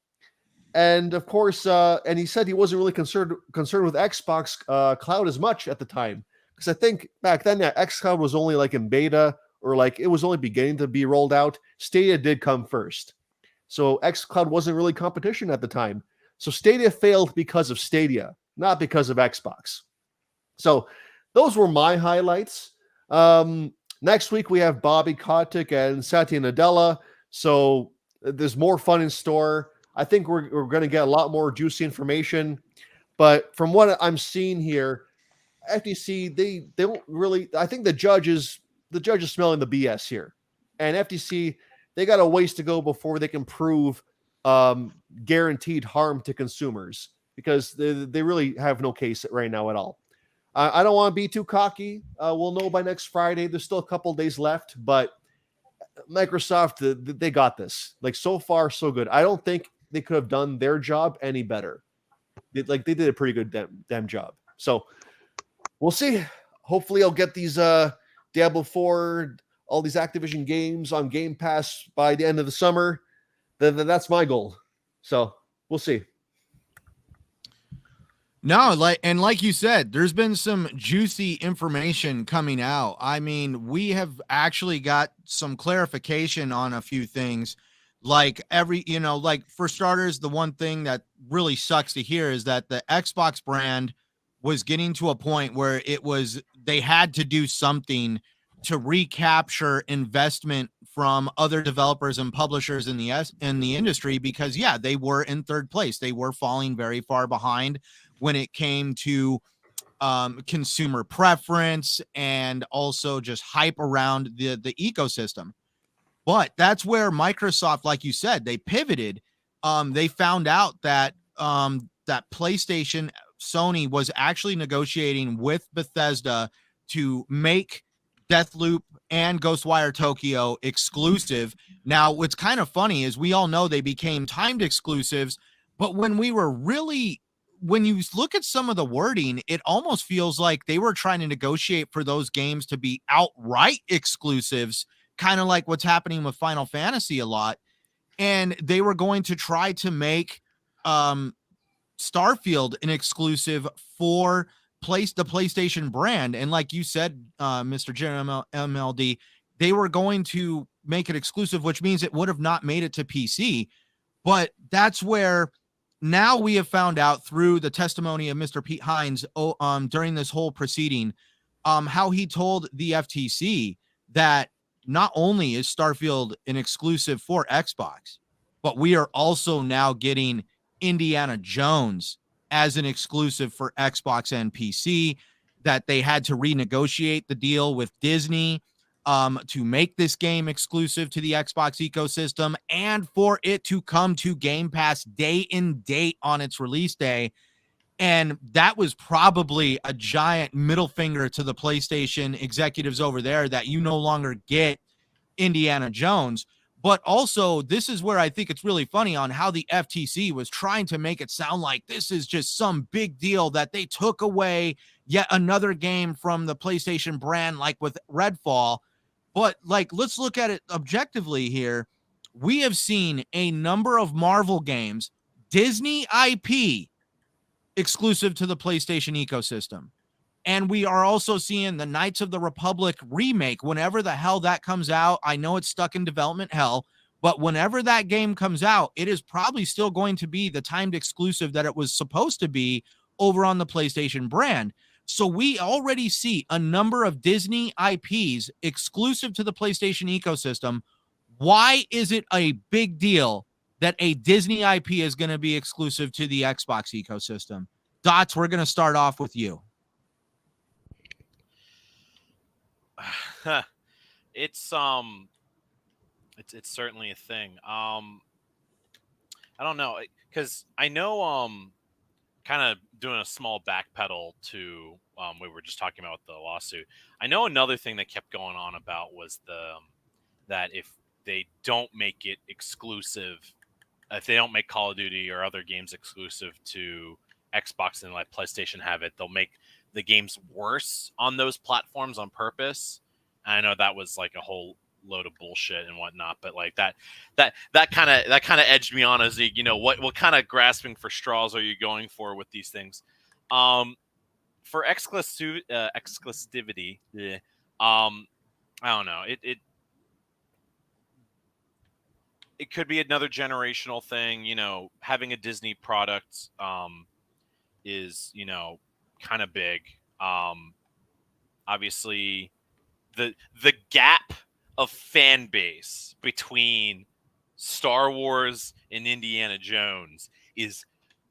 D: And of course, and he said he wasn't really concerned with Xbox cloud as much at the time. Because I think back then, xCloud was only like in beta, or like it was only beginning to be rolled out. Stadia did come first. So xCloud wasn't really competition at the time. So Stadia failed because of Stadia, not because of Xbox. So those were my highlights. Next week we have Bobby Kotick and Satya Nadella. So there's more fun in store. I think we're going to get a lot more juicy information. But from what I'm seeing here, FTC, they don't really, I think the judge is smelling the BS here. And FTC, they got a ways to go before they can prove guaranteed harm to consumers, because they really have no case right now at all. I don't want to be too cocky. We'll know by next Friday. There's still a couple days left, but Microsoft, they got this. Like, so far, so good. I don't think they could have done their job any better. They did a pretty good damn job. So we'll see. Hopefully I'll get these Diablo 4, all these Activision games on Game Pass by the end of the summer. That's my goal. So we'll see.
A: No, like you said, there's been some juicy information coming out. I mean, we have actually got some clarification on a few things. Like like for starters, the one thing that really sucks to hear is that the Xbox brand was getting to a point where they had to do something to recapture investment from other developers and publishers in the industry, because they were in third place. They were falling very far behind when it came to consumer preference and also just hype around the ecosystem. But that's where Microsoft, like you said, they pivoted. They found out that that PlayStation, Sony was actually negotiating with Bethesda to make Deathloop and Ghostwire Tokyo exclusive. Now, what's kind of funny is we all know they became timed exclusives, but when you look at some of the wording, it almost feels like they were trying to negotiate for those games to be outright exclusives, kind of like what's happening with Final Fantasy a lot. And they were going to try to make Starfield an exclusive for the PlayStation brand. And like you said, Mr. General MLD, they were going to make it exclusive, which means it would have not made it to PC. But that's where now we have found out through the testimony of Mr. Pete Hines during this whole proceeding, how he told the FTC that not only is Starfield an exclusive for Xbox, but we are also now getting Indiana Jones as an exclusive for Xbox and PC, that they had to renegotiate the deal with Disney to make this game exclusive to the Xbox ecosystem and for it to come to Game Pass day and date on its release day. And that was probably a giant middle finger to the PlayStation executives over there, that you no longer get Indiana Jones. But also, this is where I think it's really funny on how the FTC was trying to make it sound like this is just some big deal that they took away yet another game from the PlayStation brand, like with Redfall. But like, let's look at it objectively here. We have seen a number of Marvel games, Disney IP, exclusive to the PlayStation ecosystem. And we are also seeing the Knights of the Republic remake, whenever the hell that comes out. I know it's stuck in development hell, but whenever that game comes out, it is probably still going to be the timed exclusive that it was supposed to be over on the PlayStation brand. So we already see a number of Disney IPs exclusive to the PlayStation ecosystem. Why is it a big deal that a Disney IP is going to be exclusive to the Xbox ecosystem? Dots, we're going to start off with you.
C: It's certainly a thing. I don't know, because I know kind of doing a small backpedal to we were just talking about the lawsuit. I know another thing that kept going on about was that if they don't make it exclusive, if they don't make Call of Duty or other games exclusive to Xbox and let PlayStation have it, they'll make the games worse on those platforms on purpose. And I know that was like a whole load of bullshit and whatnot, but like that kind of edged me on as what kind of grasping for straws are you going for with these things? For exclusivity, I don't know. It could be another generational thing. Having a Disney product is kind of big. Obviously, the gap of fan base between Star Wars and Indiana Jones is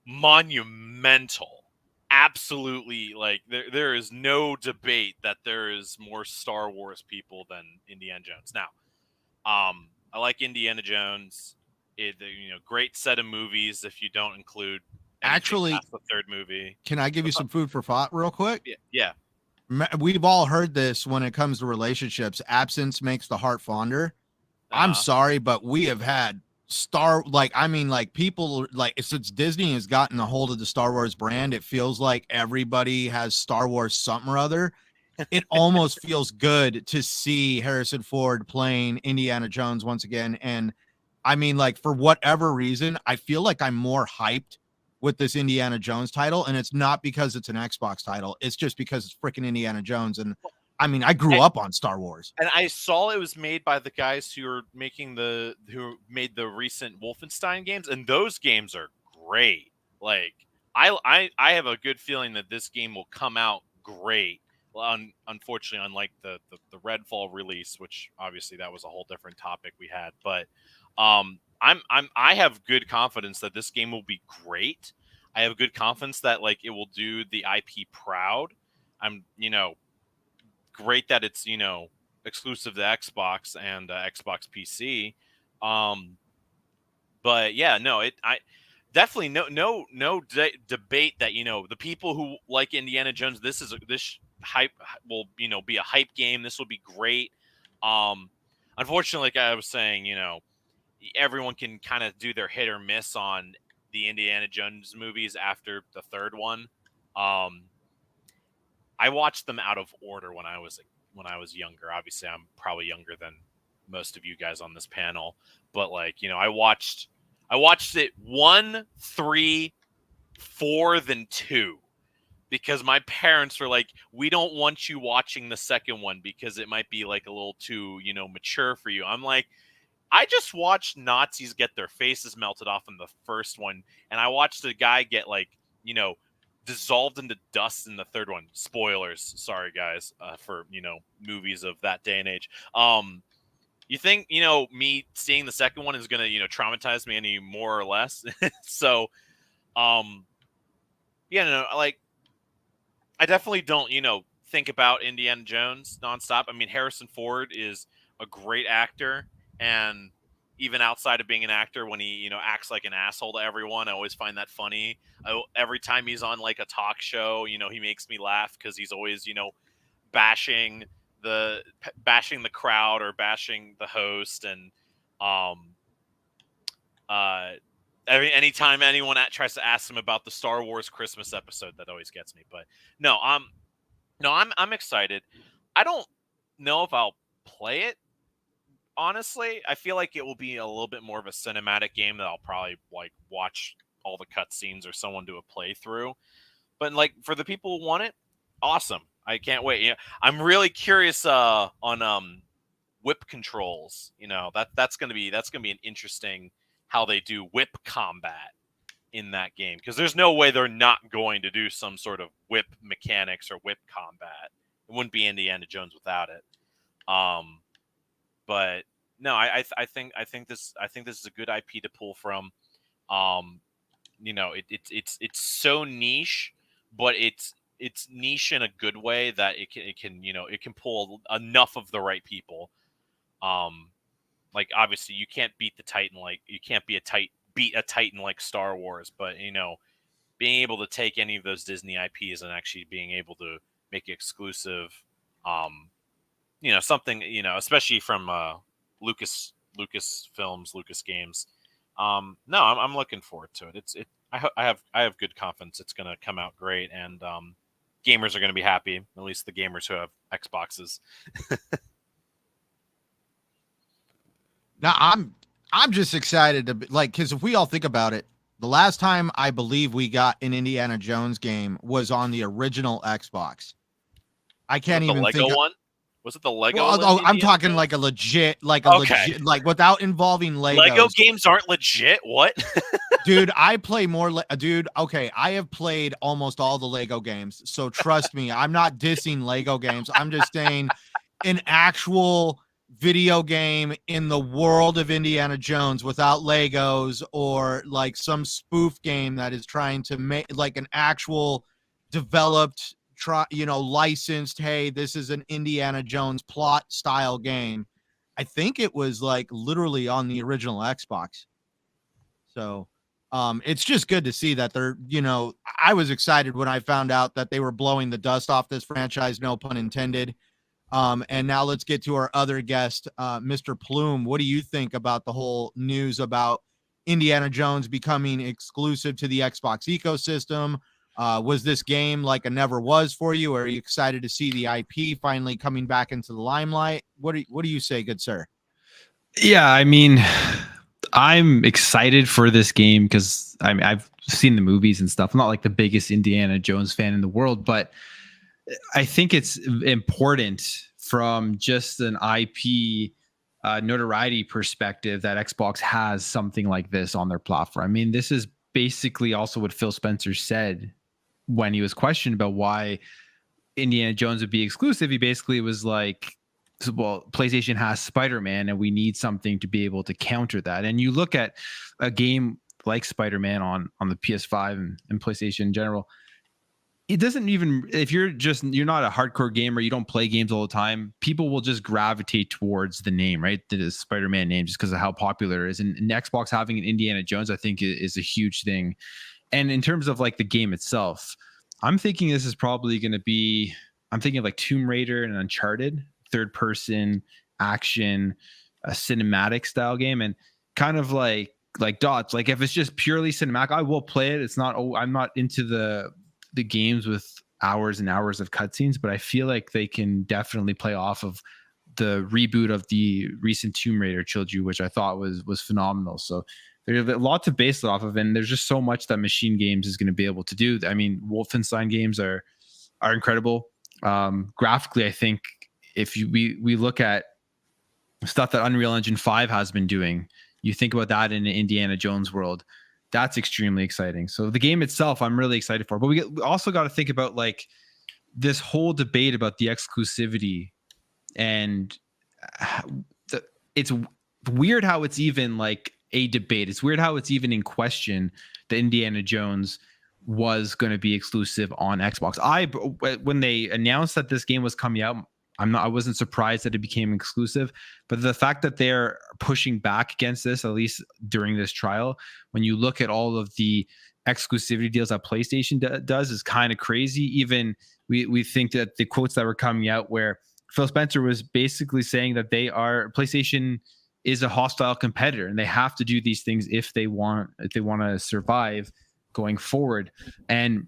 C: monumental. Absolutely, like there is no debate that there is more Star Wars people than Indiana Jones. Now, I like Indiana Jones. Great set of movies if you don't include
A: Actually,
C: past the third movie.
A: Can I give you some food for thought real quick?
C: Yeah.
A: We've all heard this when it comes to relationships. Absence makes the heart fonder. I'm sorry, but we have had people since Disney has gotten a hold of the Star Wars brand, it feels like everybody has Star Wars something or other. It almost feels good to see Harrison Ford playing Indiana Jones once again. And I mean, like, for whatever reason, I feel like I'm more hyped with this Indiana Jones title. And it's not because it's an Xbox title. It's just because it's freaking Indiana Jones. And I mean, I grew up on Star Wars.
C: And I saw it was made by the guys who made the recent Wolfenstein games. And those games are great. Like, I have a good feeling that this game will come out great. Well, unfortunately, unlike the Redfall release, which obviously that was a whole different topic we had, but I have good confidence that this game will be great. I have good confidence that like it will do the IP proud. I'm great that it's exclusive to Xbox and Xbox PC. But yeah, no, I definitely no debate that the people who like Indiana Jones, this hype will be a hype game. This will be great. Unfortunately, like I was saying, everyone can kind of do their hit or miss on the Indiana Jones movies after the third one. I watched them out of order when I was younger. Obviously, I'm probably younger than most of you guys on this panel, but like I watched it 1, 3, 4, then 2. Because my parents were like, we don't want you watching the second one because it might be like a little too, mature for you. I'm like, I just watched Nazis get their faces melted off in the first one. And I watched a guy get like, dissolved into dust in the third one. Spoilers. Sorry, guys, for, movies of that day and age. You think, me seeing the second one is going to, traumatize me any more or less? So, like, I definitely don't, think about Indiana Jones nonstop. I mean, Harrison Ford is a great actor, and even outside of being an actor, when he, acts like an asshole to everyone, I always find that funny. Every time he's on like a talk show, he makes me laugh because he's always, bashing the crowd or bashing the host, and anytime anyone tries to ask him about the Star Wars Christmas episode, that always gets me. But no, I'm excited. I don't know if I'll play it. Honestly, I feel like it will be a little bit more of a cinematic game that I'll probably like watch all the cutscenes or someone do a playthrough. But like for the people who want it, awesome. I can't wait. I'm really curious on whip controls. That's gonna be an interesting how they do whip combat in that game, because there's no way they're not going to do some sort of whip mechanics or whip combat. It wouldn't be Indiana Jones without it. But no, I think this is a good IP to pull from. It's so niche, but it's niche in a good way that it can pull enough of the right people. Like obviously you can't beat the Titan, like you can't beat a Titan like Star Wars, but being able to take any of those Disney IPs and actually being able to make exclusive, something, especially from Lucas Films, Lucas Games. No, I'm looking forward to it. I have good confidence it's going to come out great, and gamers are going to be happy. At least the gamers who have Xboxes.
A: Now I'm just excited to because if we all think about it, the last time I believe we got an Indiana Jones game was on the original Xbox. I can't even
C: think
A: think
C: one. Was it the Lego?
A: Well, I'm talking
C: Jones?
A: like a legit,
C: Okay.
A: without involving Legos.
C: Lego games aren't legit. What?
A: Dude, I play more. Dude, okay, I have played almost all the Lego games, so trust me, I'm not dissing Lego games. I'm just saying, an actual video game in the world of Indiana Jones without Legos, or like some spoof game that is trying to make like an actual developed, licensed, hey, this is an Indiana Jones plot style game. I think it was like literally on the original Xbox. So it's just good to see that they're, I was excited when I found out that they were blowing the dust off this franchise, no pun intended. And now let's get to our other guest, Mr. Plume. What do you think about the whole news about Indiana Jones becoming exclusive to the Xbox ecosystem? Was this game like a never was for you? Or are you excited to see the IP finally coming back into the limelight? What do you say, good sir?
B: Yeah, I mean, I'm excited for this game because I've seen the movies and stuff. I'm not like the biggest Indiana Jones fan in the world, but I think it's important from just an IP notoriety perspective that Xbox has something like this on their platform. I mean, this is basically also what Phil Spencer said when he was questioned about why Indiana Jones would be exclusive. He basically was like, well, PlayStation has Spider-Man and we need something to be able to counter that. And you look at a game like Spider-Man on the PS5 and PlayStation in general, it doesn't even, if you're not a hardcore gamer, you don't play games all the time, people will just gravitate towards the name, right? The Spider-Man name, just because of how popular it is. And Xbox having an Indiana Jones, I think, is a huge thing. And in terms of like the game itself, I'm thinking this is probably going to be, I'm thinking of like Tomb Raider and Uncharted, third person action, a cinematic style game. And kind of like Dots, like if it's just purely cinematic, I will play it. It's not, I'm not into the games with hours and hours of cutscenes, but I feel like they can definitely play off of the reboot of the recent Tomb Raider trilogy, which I thought was phenomenal. So there's a lot to base it off of, and there's just so much that Machine Games is going to be able to do. I mean, Wolfenstein games are incredible. Graphically, I think if we look at stuff that Unreal Engine 5 has been doing, you think about that in the Indiana Jones world, that's extremely exciting. So the game itself, I'm really excited for. But we also got to think about like this whole debate about the exclusivity, and it's weird how it's even like a debate. It's weird how it's even in question that Indiana Jones was going to be exclusive on Xbox. When they announced that this game was coming out, I wasn't surprised that it became exclusive, but the fact that they're pushing back against this, at least during this trial, when you look at all of the exclusivity deals that PlayStation does, is kind of crazy. Even we think that the quotes that were coming out where Phil Spencer was basically saying that PlayStation is a hostile competitor and they have to do these things if they want to survive going forward. And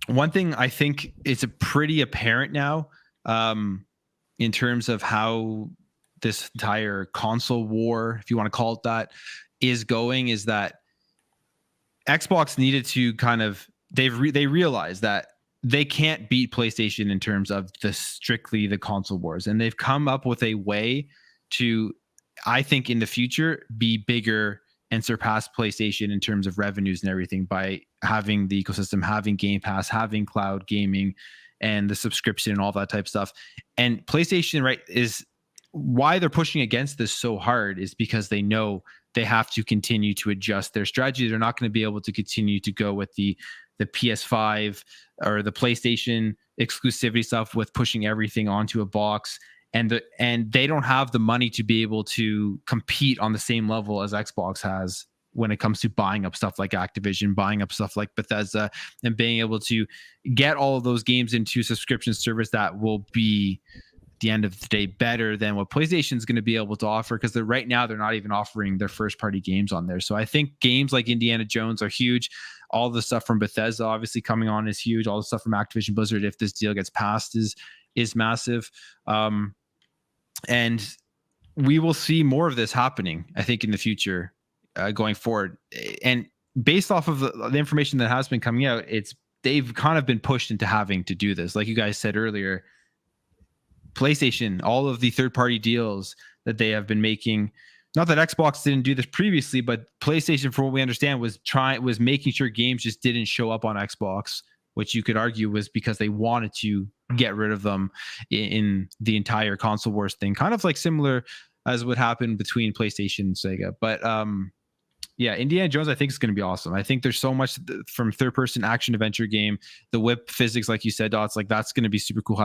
B: one thing I think is pretty apparent now, in terms of how this entire console war, if you want to call it that, is going, is that Xbox needed to they realized that they can't beat PlayStation in terms of strictly the console wars, and they've come up with a way to, I think, in the future be bigger and surpass PlayStation in terms of revenues and everything by having the ecosystem, having Game Pass, having cloud gaming, and the subscription and all that type of stuff. And PlayStation, right, is why they're pushing against this so hard is because they know they have to continue to adjust their strategy. They're not going to be able to continue to go with the PS5 or the PlayStation exclusivity stuff with pushing everything onto a box. And they don't have the money to be able to compete on the same level as Xbox has when it comes to buying up stuff like Activision, buying up stuff like Bethesda, and being able to get all of those games into a subscription service that will be, at the end of the day, better than what PlayStation is going to be able to offer, because right now they're not even offering their first party games on there. So I think games like Indiana Jones are huge. All the stuff from Bethesda obviously coming on is huge. All the stuff from Activision Blizzard, if this deal gets passed, is massive. And we will see more of this happening, I think, in the future going forward. And based off of the information that has been coming out, they've kind of been pushed into having to do this. Like you guys said earlier, PlayStation, all of the third-party deals that they have been making, not that Xbox didn't do this previously, but PlayStation, from what we understand, was making sure games just didn't show up on Xbox, which you could argue was because they wanted to get rid of them in the entire console wars thing, kind of like similar as what happened between PlayStation and Sega. But yeah, Indiana Jones, I think, is going to be awesome. I think there's so much from third-person action adventure game, the whip physics, like you said, Dots, like that's going to be super cool.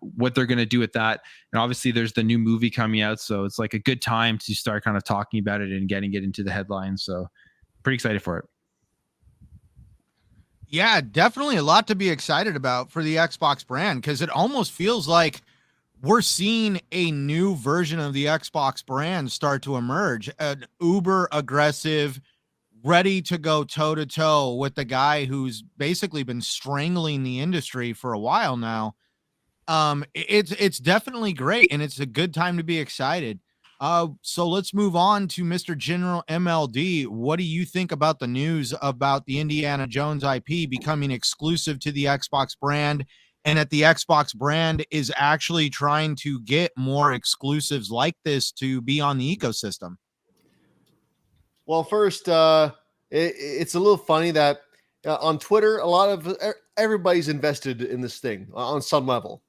B: What they're going to do with that, and obviously there's the new movie coming out, so it's like a good time to start kind of talking about it and getting it into the headlines. So pretty excited for it.
A: Yeah, definitely a lot to be excited about for the Xbox brand, because it almost feels like we're seeing a new version of the Xbox brand start to emerge, an uber aggressive, ready to go toe to toe with the guy who's basically been strangling the industry for a while now. It's definitely great, and it's a good time to be excited. So let's move on to Mr. General MLD. What do you think about the news about the Indiana Jones IP becoming exclusive to the Xbox brand, and that the Xbox brand is actually trying to get more exclusives like this to be on the ecosystem?
D: Well, first, it's a little funny that on Twitter, a lot of everybody's invested in this thing on some level.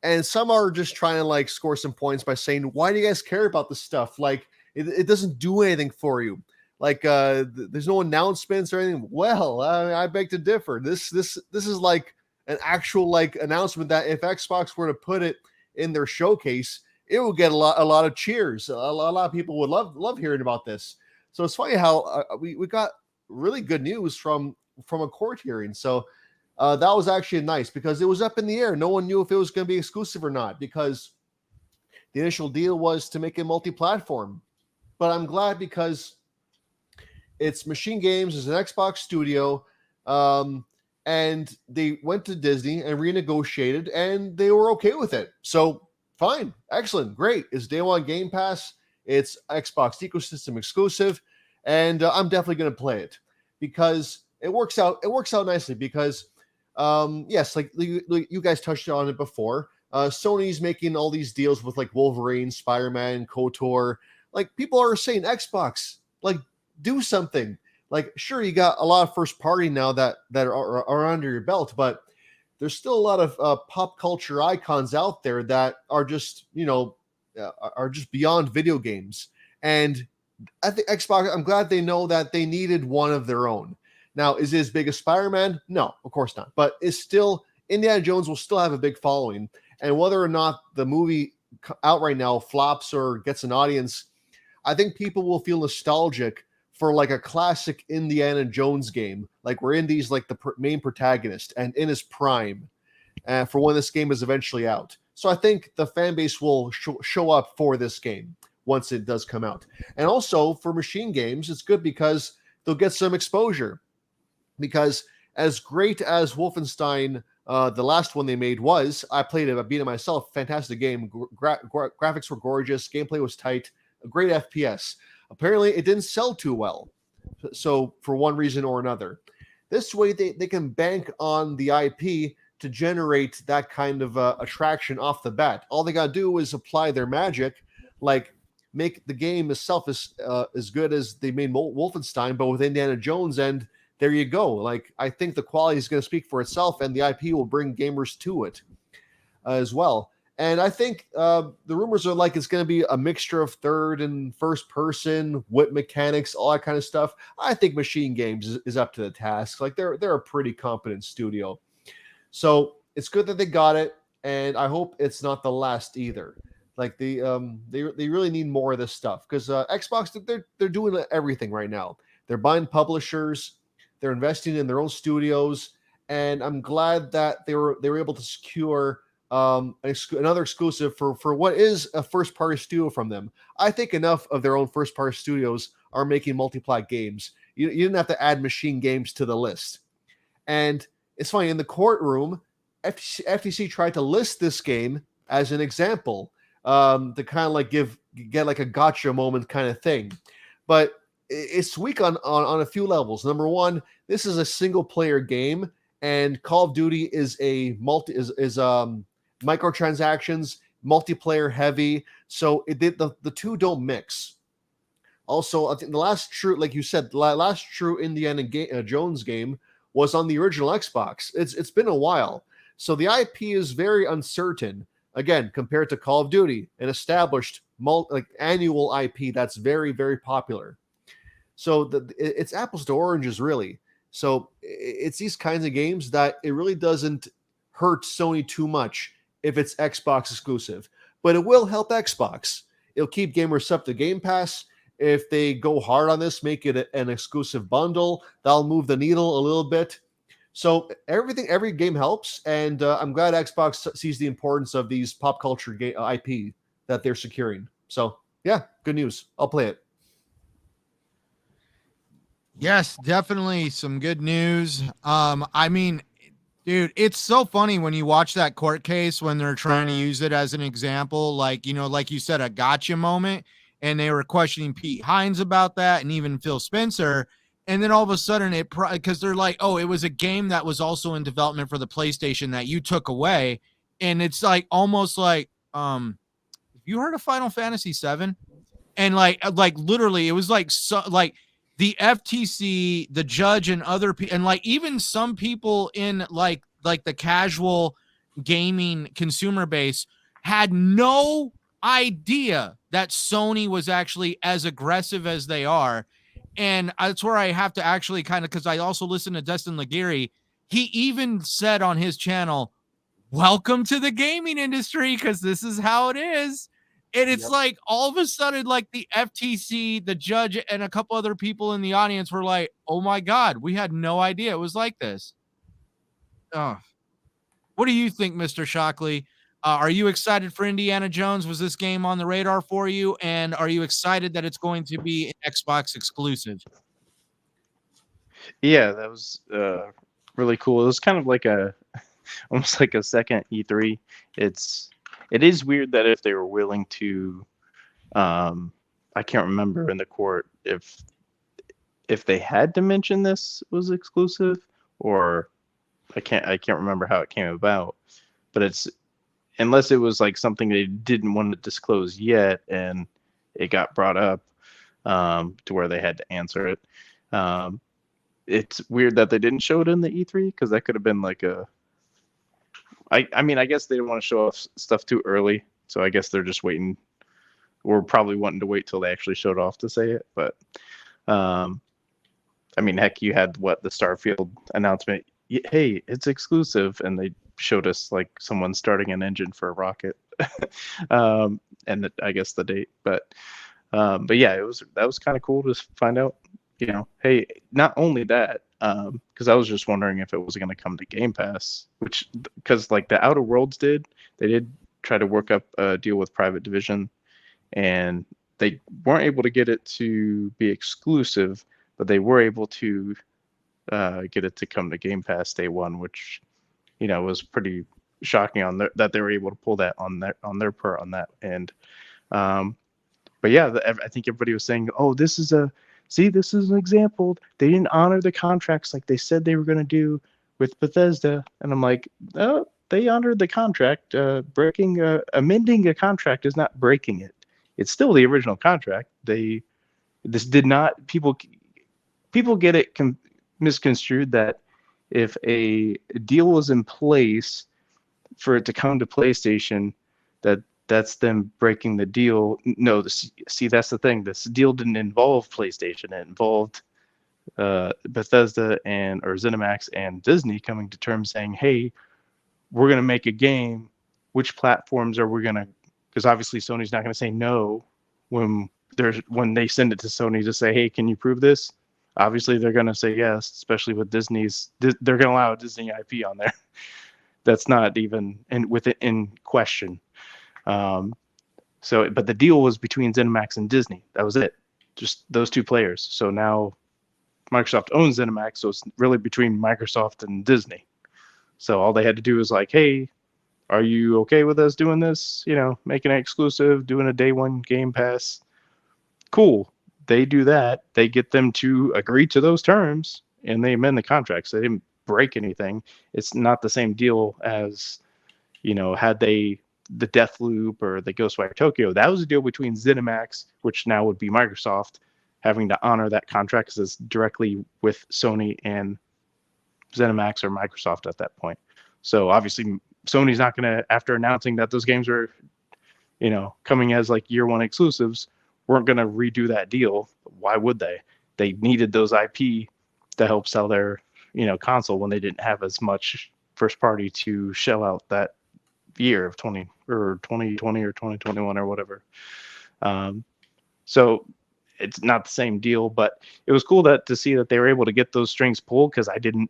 D: And some are just trying to like score some points by saying, why do you guys care about this stuff? Like it doesn't do anything for you. Like there's no announcements or anything. Well, I beg to differ. This is like an actual like announcement that if Xbox were to put it in their showcase, it would get a lot of cheers. A lot of people would love hearing about this. So it's funny how we got really good news from a court hearing. So that was actually nice, because it was up in the air. No one knew if it was going to be exclusive or not, because the initial deal was to make it multi-platform. But I'm glad, because it's Machine Games, is an Xbox studio, and they went to Disney and renegotiated, and they were okay with it. So fine, excellent, great. It's day one Game Pass. It's Xbox ecosystem exclusive, and I'm definitely going to play it, because it works out. It works out nicely, because yes, like you guys touched on it before. Sony's making all these deals with like Wolverine, Spider-Man, KOTOR. Like people are saying, Xbox, like do something. Like sure, you got a lot of first party now that are under your belt, but there's still a lot of pop culture icons out there that are just are just beyond video games. And I think Xbox, I'm glad they know that they needed one of their own. Now, is it as big as Spider-Man? No, of course not. But it's still, Indiana Jones will still have a big following. And whether or not the movie out right now flops or gets an audience, I think people will feel nostalgic for like a classic Indiana Jones game. Like where Indy's like the main protagonist and in his prime for when this game is eventually out. So I think the fan base will show up for this game once it does come out. And also for Machine Games, it's good because they'll get some exposure. Because as great as Wolfenstein, the last one they made was, I played it, I beat it myself, fantastic game. Graphics were gorgeous, gameplay was tight, a great FPS. Apparently, it didn't sell too well. So for one reason or another. This way, they can bank on the IP to generate that kind of attraction off the bat. All they got to do is apply their magic, like make the game itself as good as they made Wolfenstein, but with Indiana Jones, and there you go. Like, I think the quality is going to speak for itself, and the IP will bring gamers to it as well. And I think the rumors are like it's going to be a mixture of third and first person, whip mechanics, all that kind of stuff. I think Machine Games is up to the task. Like they're a pretty competent studio. So it's good that they got it, and I hope it's not the last either. Like they really need more of this stuff because Xbox they're doing everything right now. They're buying publishers, they're investing in their own studios, and I'm glad that they were able to secure another exclusive for what is a first party studio from them. I think enough of their own first party studios are making multi-plat games. You didn't have to add machine games to the list. And it's funny, in the courtroom, FTC tried to list this game as an example to kind of like get like a gotcha moment kind of thing. But it's weak on a few levels. Number one, this is a single player game, and Call of Duty is a microtransactions, multiplayer heavy. So the two don't mix. Also, I think the last true, like you said, the last true Indiana Jones game was on the original Xbox. It's been a while. So the IP is very uncertain, again, compared to Call of Duty, an established annual IP that's very, very popular. So it's apples to oranges, really. So it's these kinds of games that it really doesn't hurt Sony too much if it's Xbox exclusive. But it will help Xbox. It'll keep gamers up to Game Pass. If they go hard on this, make it an exclusive bundle, that'll move the needle a little bit. So every game helps, and I'm glad Xbox sees the importance of these pop culture IP that they're securing. So yeah, good news. I'll play it.
A: Yes, definitely some good news. I mean, dude, it's so funny when you watch that court case when they're trying to use it as an example, like, you know, like you said, a gotcha moment, and they were questioning Pete Hines about that, and even Phil Spencer. And then all of a sudden because they're like, oh, it was a game that was also in development for the PlayStation that you took away. And it's like, almost like, have you heard of Final Fantasy VII? And like literally it was like, so like the FTC, the judge, and other people, and like even some people in like the casual gaming consumer base had no idea that Sony was actually as aggressive as they are. And that's where I have to actually kind of, because I also listen to Dustin Laguerre. He even said on his channel, welcome to the gaming industry, because this is how it is. And it's like all of a sudden, like the FTC, the judge, and a couple other people in the audience were like, oh my God, we had no idea it was like this. Oh, what do you think, Mr. Shockley? Are you excited for Indiana Jones? Was this game on the radar for you? And are you excited that it's going to be an Xbox exclusive?
E: Yeah, that was really cool. It was kind of like almost like a second E3. It is weird that if they were willing to, I can't remember in the court if they had to mention this was exclusive, or I can't remember how it came about. But it's, unless it was like something they didn't want to disclose yet and it got brought up to where they had to answer it. It's weird that they didn't show it in the E3, because that could have been like I mean, I guess they didn't want to show off stuff too early, so I guess they're just waiting, or probably wanting to wait till they actually showed off to say it. But I mean, heck, you had the Starfield announcement. Hey, it's exclusive, and they showed us like someone starting an engine for a rocket, and I guess the date. But yeah, that was kind of cool to find out. You know, hey, not only that, because I was just wondering if it was going to come to Game Pass, because like the Outer Worlds they did try to work up a deal with Private Division, and they weren't able to get it to be exclusive, but they were able to get it to come to Game Pass day one, which, you know, was pretty shocking that they were able to pull that on their part on that end. But yeah, I think everybody was saying, oh, this is an example. They didn't honor the contracts like they said they were going to do with Bethesda. And I'm like, oh, they honored the contract. Amending a contract is not breaking it. It's still the original contract. This did not, people get it misconstrued that if a deal was in place for it to come to PlayStation, that's them breaking the deal. No, see, that's the thing. This deal didn't involve PlayStation. It involved Bethesda or ZeniMax and Disney coming to terms saying, hey, we're going to make a game. Which platforms are we going to because obviously Sony's not going to say no when they send it to Sony to say, hey, can you prove this? Obviously they're going to say yes, especially with Disney's. They're going to allow a Disney IP on there. That's not even in question. But the deal was between ZeniMax and Disney. That was it. Just those two players. So now Microsoft owns ZeniMax, so it's really between Microsoft and Disney. So all they had to do was like, hey, are you okay with us doing this? You know, making it exclusive, doing a day one Game Pass. Cool. They do that. They get them to agree to those terms, and they amend the contracts. They didn't break anything. It's not the same deal as, you know, had they the Deathloop or the Ghostwire Tokyo. That was a deal between ZeniMax, which now would be Microsoft, having to honor that contract because it's directly with Sony and ZeniMax or Microsoft at that point. So obviously Sony's not going to, after announcing that those games were, you know, coming as like year one exclusives, weren't going to redo that deal. Why would they? They needed those IP to help sell their, you know, console when they didn't have as much first party to shell out that year of 2020 or 2021 or whatever. So it's not the same deal, but it was cool to see that they were able to get those strings pulled, because I didn't.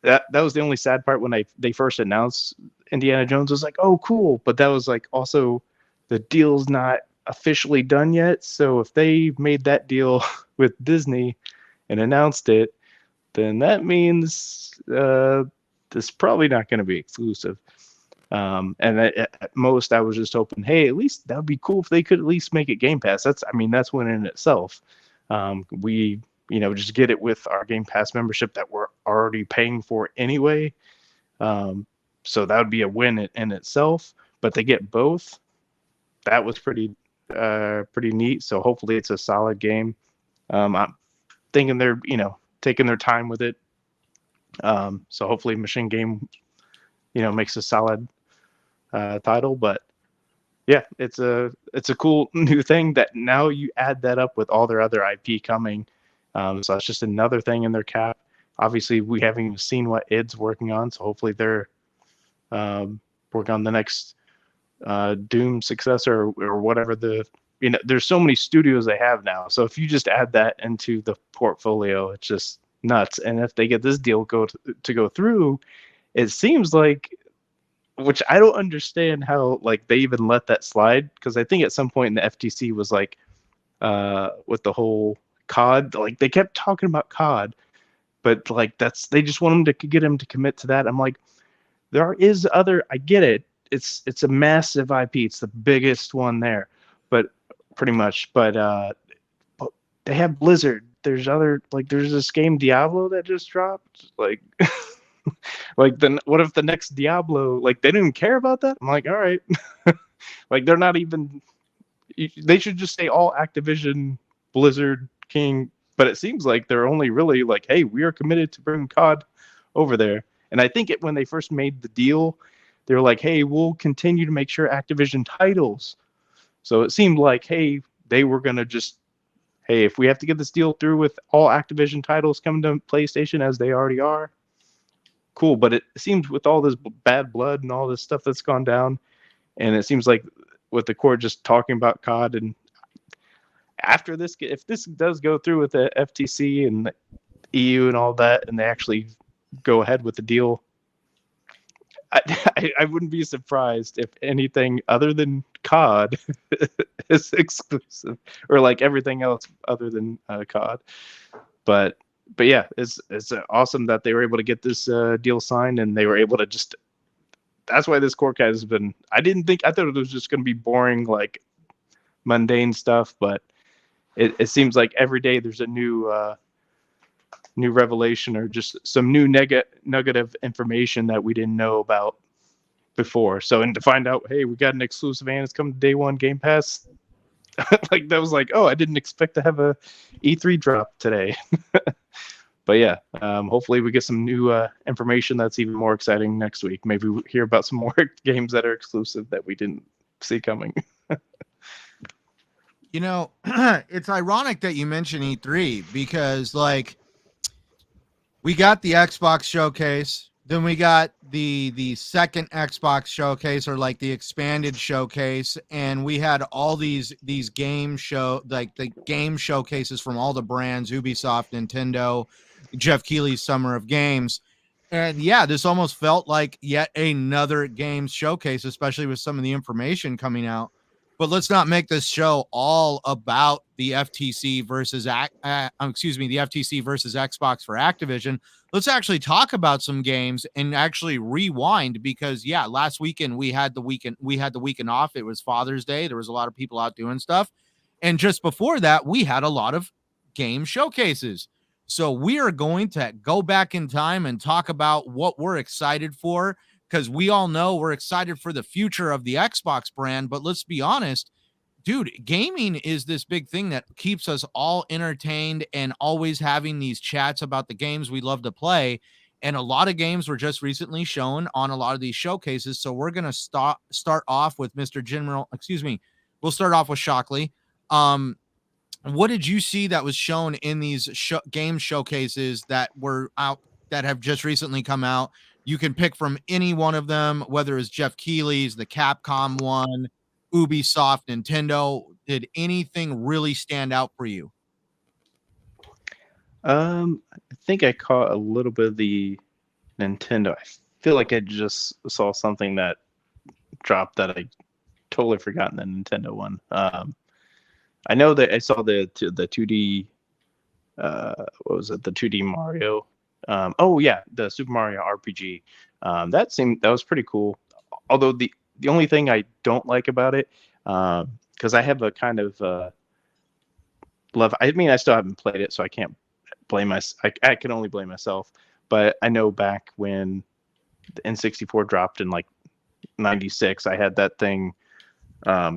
E: That was the only sad part when they first announced Indiana Jones. Was like, oh, cool, but that was like also the deal's not officially done yet. So if they made that deal with Disney and announced it, then that means this probably not going to be exclusive. And at most, I was just hoping, hey, at least that would be cool if they could at least make it Game Pass. That's one in itself. We, you know, just get it with our Game Pass membership that we're already paying for anyway. So that would be a win in itself. But they get both. That was pretty neat. So hopefully it's a solid game. I'm thinking they're, you know, taking their time with it. So hopefully Machine Game, you know, makes a solid title. But yeah, it's a cool new thing that now you add that up with all their other IP coming. So that's just another thing in their cap. Obviously, we haven't even seen what id's working on, so hopefully they're working on the next Doom successor or whatever. You know, there's so many studios they have now. So if you just add that into the portfolio, it's just nuts. And if they get this deal to go through, it seems like, which I don't understand how like they even let that slide, because I think at some point in the FTC was like with the whole COD, like they kept talking about COD, but like they just want them to get him to commit to that. I'm like, there is other, I get it. It's a massive IP. It's the biggest one there, but pretty much, but they have Blizzard. There's this game Diablo that just dropped. Like, like then what if the next Diablo, like they didn't care about that? I'm like, all right. Like they're not even, they should just say all Activision, Blizzard, King, but it seems like they're only really like, hey, we are committed to bring COD over there. And I think when they first made the deal, they were like, hey, we'll continue to make sure Activision titles. So it seemed like, hey, they were going to just, hey, if we have to get this deal through with all Activision titles coming to PlayStation as they already are, cool. But it seems with all this bad blood and all this stuff that's gone down, and it seems like with the court just talking about COD, and after this, if this does go through with the FTC and the EU and all that, and they actually go ahead with the deal, I wouldn't be surprised if anything other than COD is exclusive, or like everything else other than COD. But yeah, it's awesome that they were able to get this deal signed, and they were able to just. That's why this Corecast has been. I thought it was just going to be boring, like mundane stuff, but it seems like every day there's a new revelation or just some new nugget of information that we didn't know about before. So, and to find out, hey, we got an exclusive and it's coming to day one Game Pass. Like that was like, oh, I didn't expect to have a E3 drop today. But yeah, hopefully we get some new information that's even more exciting next week. Maybe we hear about some more games that are exclusive that we didn't see coming.
A: You know, it's ironic that you mention E3 because, like, we got the Xbox showcase, Then we got the second Xbox showcase, or like the expanded showcase, and we had all these game show, like the game showcases from all the brands, Ubisoft, Nintendo, Jeff Keighley's Summer of Games. And yeah, this almost felt like yet another games showcase, especially with some of the information coming out. But let's not make this show all about the FTC versus the FTC versus Xbox for Activision. Let's actually talk about some games and actually rewind, because yeah, last weekend we had the weekend off. It was Father's Day. There was a lot of people out doing stuff. And just before that, we had a lot of game showcases. So we are going to go back in time and talk about what we're excited for, because we all know we're excited for the future of the Xbox brand. But let's be honest, dude, gaming is this big thing that keeps us all entertained and always having these chats about the games we love to play. And a lot of games were just recently shown on a lot of these showcases. So we're going to start off with Mr. General. We'll start off with Shockley. What did you see that was shown in these game showcases that were out, that have just recently come out? You can pick from any one of them, whether it's Jeff Keighley's, the Capcom one, Ubisoft, Nintendo. Did anything really stand out for you?
E: I think I caught a little bit of the Nintendo. I feel like I just saw something that dropped that I totally forgotten, the Nintendo one. I know that I saw the 2D. What was it? The 2D Mario. Oh yeah, the Super Mario RPG. That was pretty cool. Although the only thing I don't like about it, because I have a kind of love. I mean, I still haven't played it, so I can't blame I can only blame myself. But I know back when the N64 dropped in like '96, I had that thing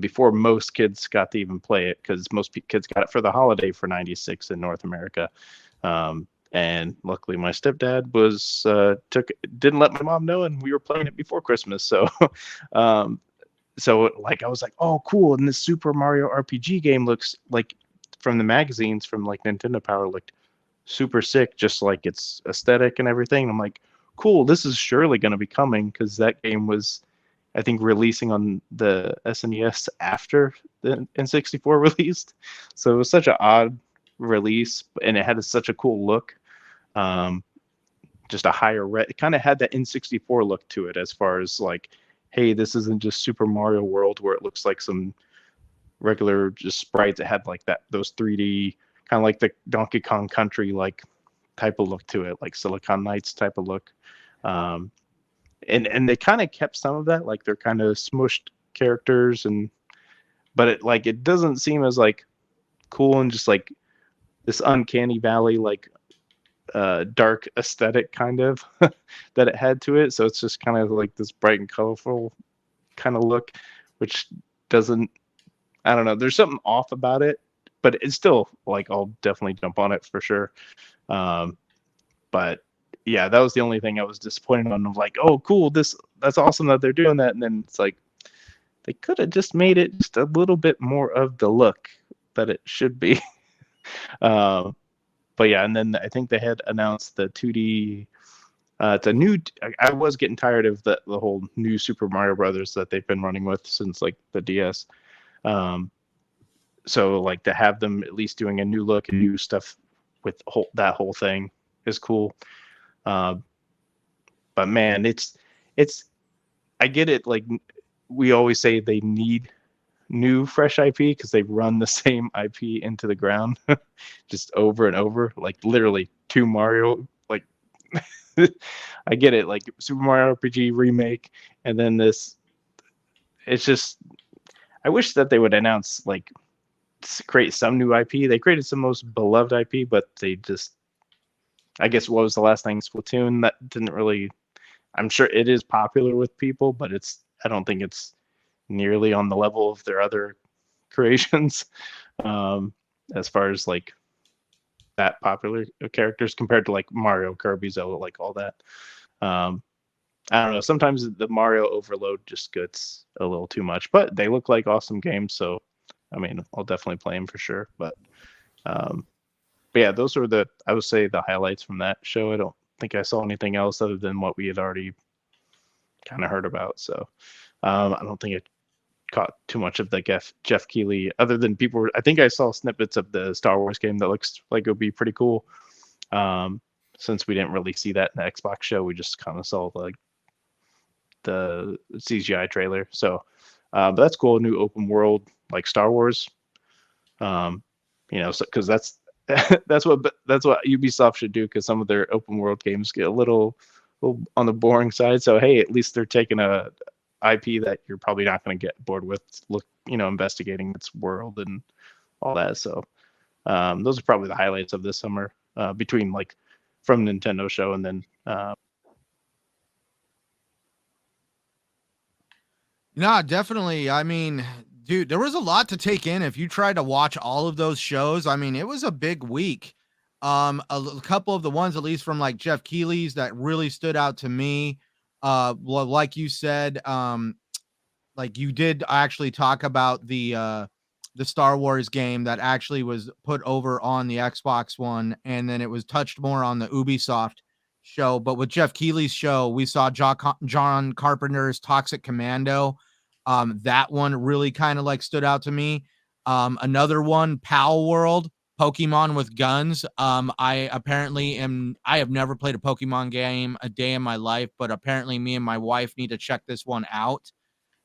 E: before most kids got to even play it, because most kids got it for the holiday for '96 in North America. And luckily my stepdad didn't let my mom know, and we were playing it before Christmas. So, so like I was like, oh, cool. And this Super Mario RPG game looks like, from the magazines from like Nintendo Power, looked super sick, just like its aesthetic and everything. I'm like, cool, this is surely going to be coming, because that game was, I think, releasing on the SNES after the N64 released. So it was such an odd release, and it had such a cool look. Just a higher it kind of had that N64 look to it, as far as like, hey, this isn't just Super Mario World where it looks like some regular just sprites. It had like those 3D, kind of like the Donkey Kong Country like type of look to it, like Silicon Knights type of look. And they kind of kept some of that, like they're kind of smushed characters, but it doesn't seem as like cool, and just like this uncanny valley, like dark aesthetic kind of that it had to it. So it's just kind of like this bright and colorful kind of look, which doesn't, I don't know, there's something off about it, but it's still like, I'll definitely jump on it for sure. But yeah, that was the only thing I was disappointed on. I'm like, oh, cool, that's awesome that they're doing that. And then it's like, they could have just made it just a little bit more of the look that it should be. But yeah, and then I think they had announced the 2D. It's a new. I was getting tired of the whole new Super Mario Brothers that they've been running with since like the DS. So like to have them at least doing a new look and new stuff with that whole thing is cool. But man, it's. I get it. Like we always say, they need new fresh IP, because they run the same IP into the ground just over and over, like literally two Mario, like I get it, like Super Mario RPG remake, and then this. It's just, I wish that they would announce, like, create some new IP. They created some most beloved IP, but they just, I guess, what was the last thing, Splatoon? That didn't really, I'm sure it is popular with people, but I don't think it's nearly on the level of their other creations, as far as like that popular characters compared to like Mario, Kirby, Zelda, like all that. I don't know. Sometimes the Mario overload just gets a little too much, but they look like awesome games. So, I mean, I'll definitely play them for sure. But yeah, those are I would say, the highlights from that show. I don't think I saw anything else other than what we had already kind of heard about. So I don't think it caught too much of the Jeff Keighley, other than I think I saw snippets of the Star Wars game that looks like it would be pretty cool. Since we didn't really see that in the Xbox show, we just kind of saw like the CGI trailer. So but that's cool. New open world like Star Wars. Because that's what Ubisoft should do, because some of their open world games get a little on the boring side. So hey, at least they're taking a IP that you're probably not going to get bored with, investigating its world and all that. So those are probably the highlights of this summer, between like from Nintendo show and then
A: No, definitely. I mean, dude, there was a lot to take in. If you tried to watch all of those shows, I mean, it was a big week. A couple of the ones, at least from like Jeff Keighley's, that really stood out to me. Well, like you said, like you did actually talk about the Star Wars game that actually was put over on the Xbox One, and then it was touched more on the Ubisoft show. But with Jeff Keighley's show, we saw John Carpenter's Toxic Commando. That one really kind of like stood out to me. Another one, Pal World, Pokemon with guns. I have never played a Pokemon game a day in my life, but apparently me and my wife need to check this one out.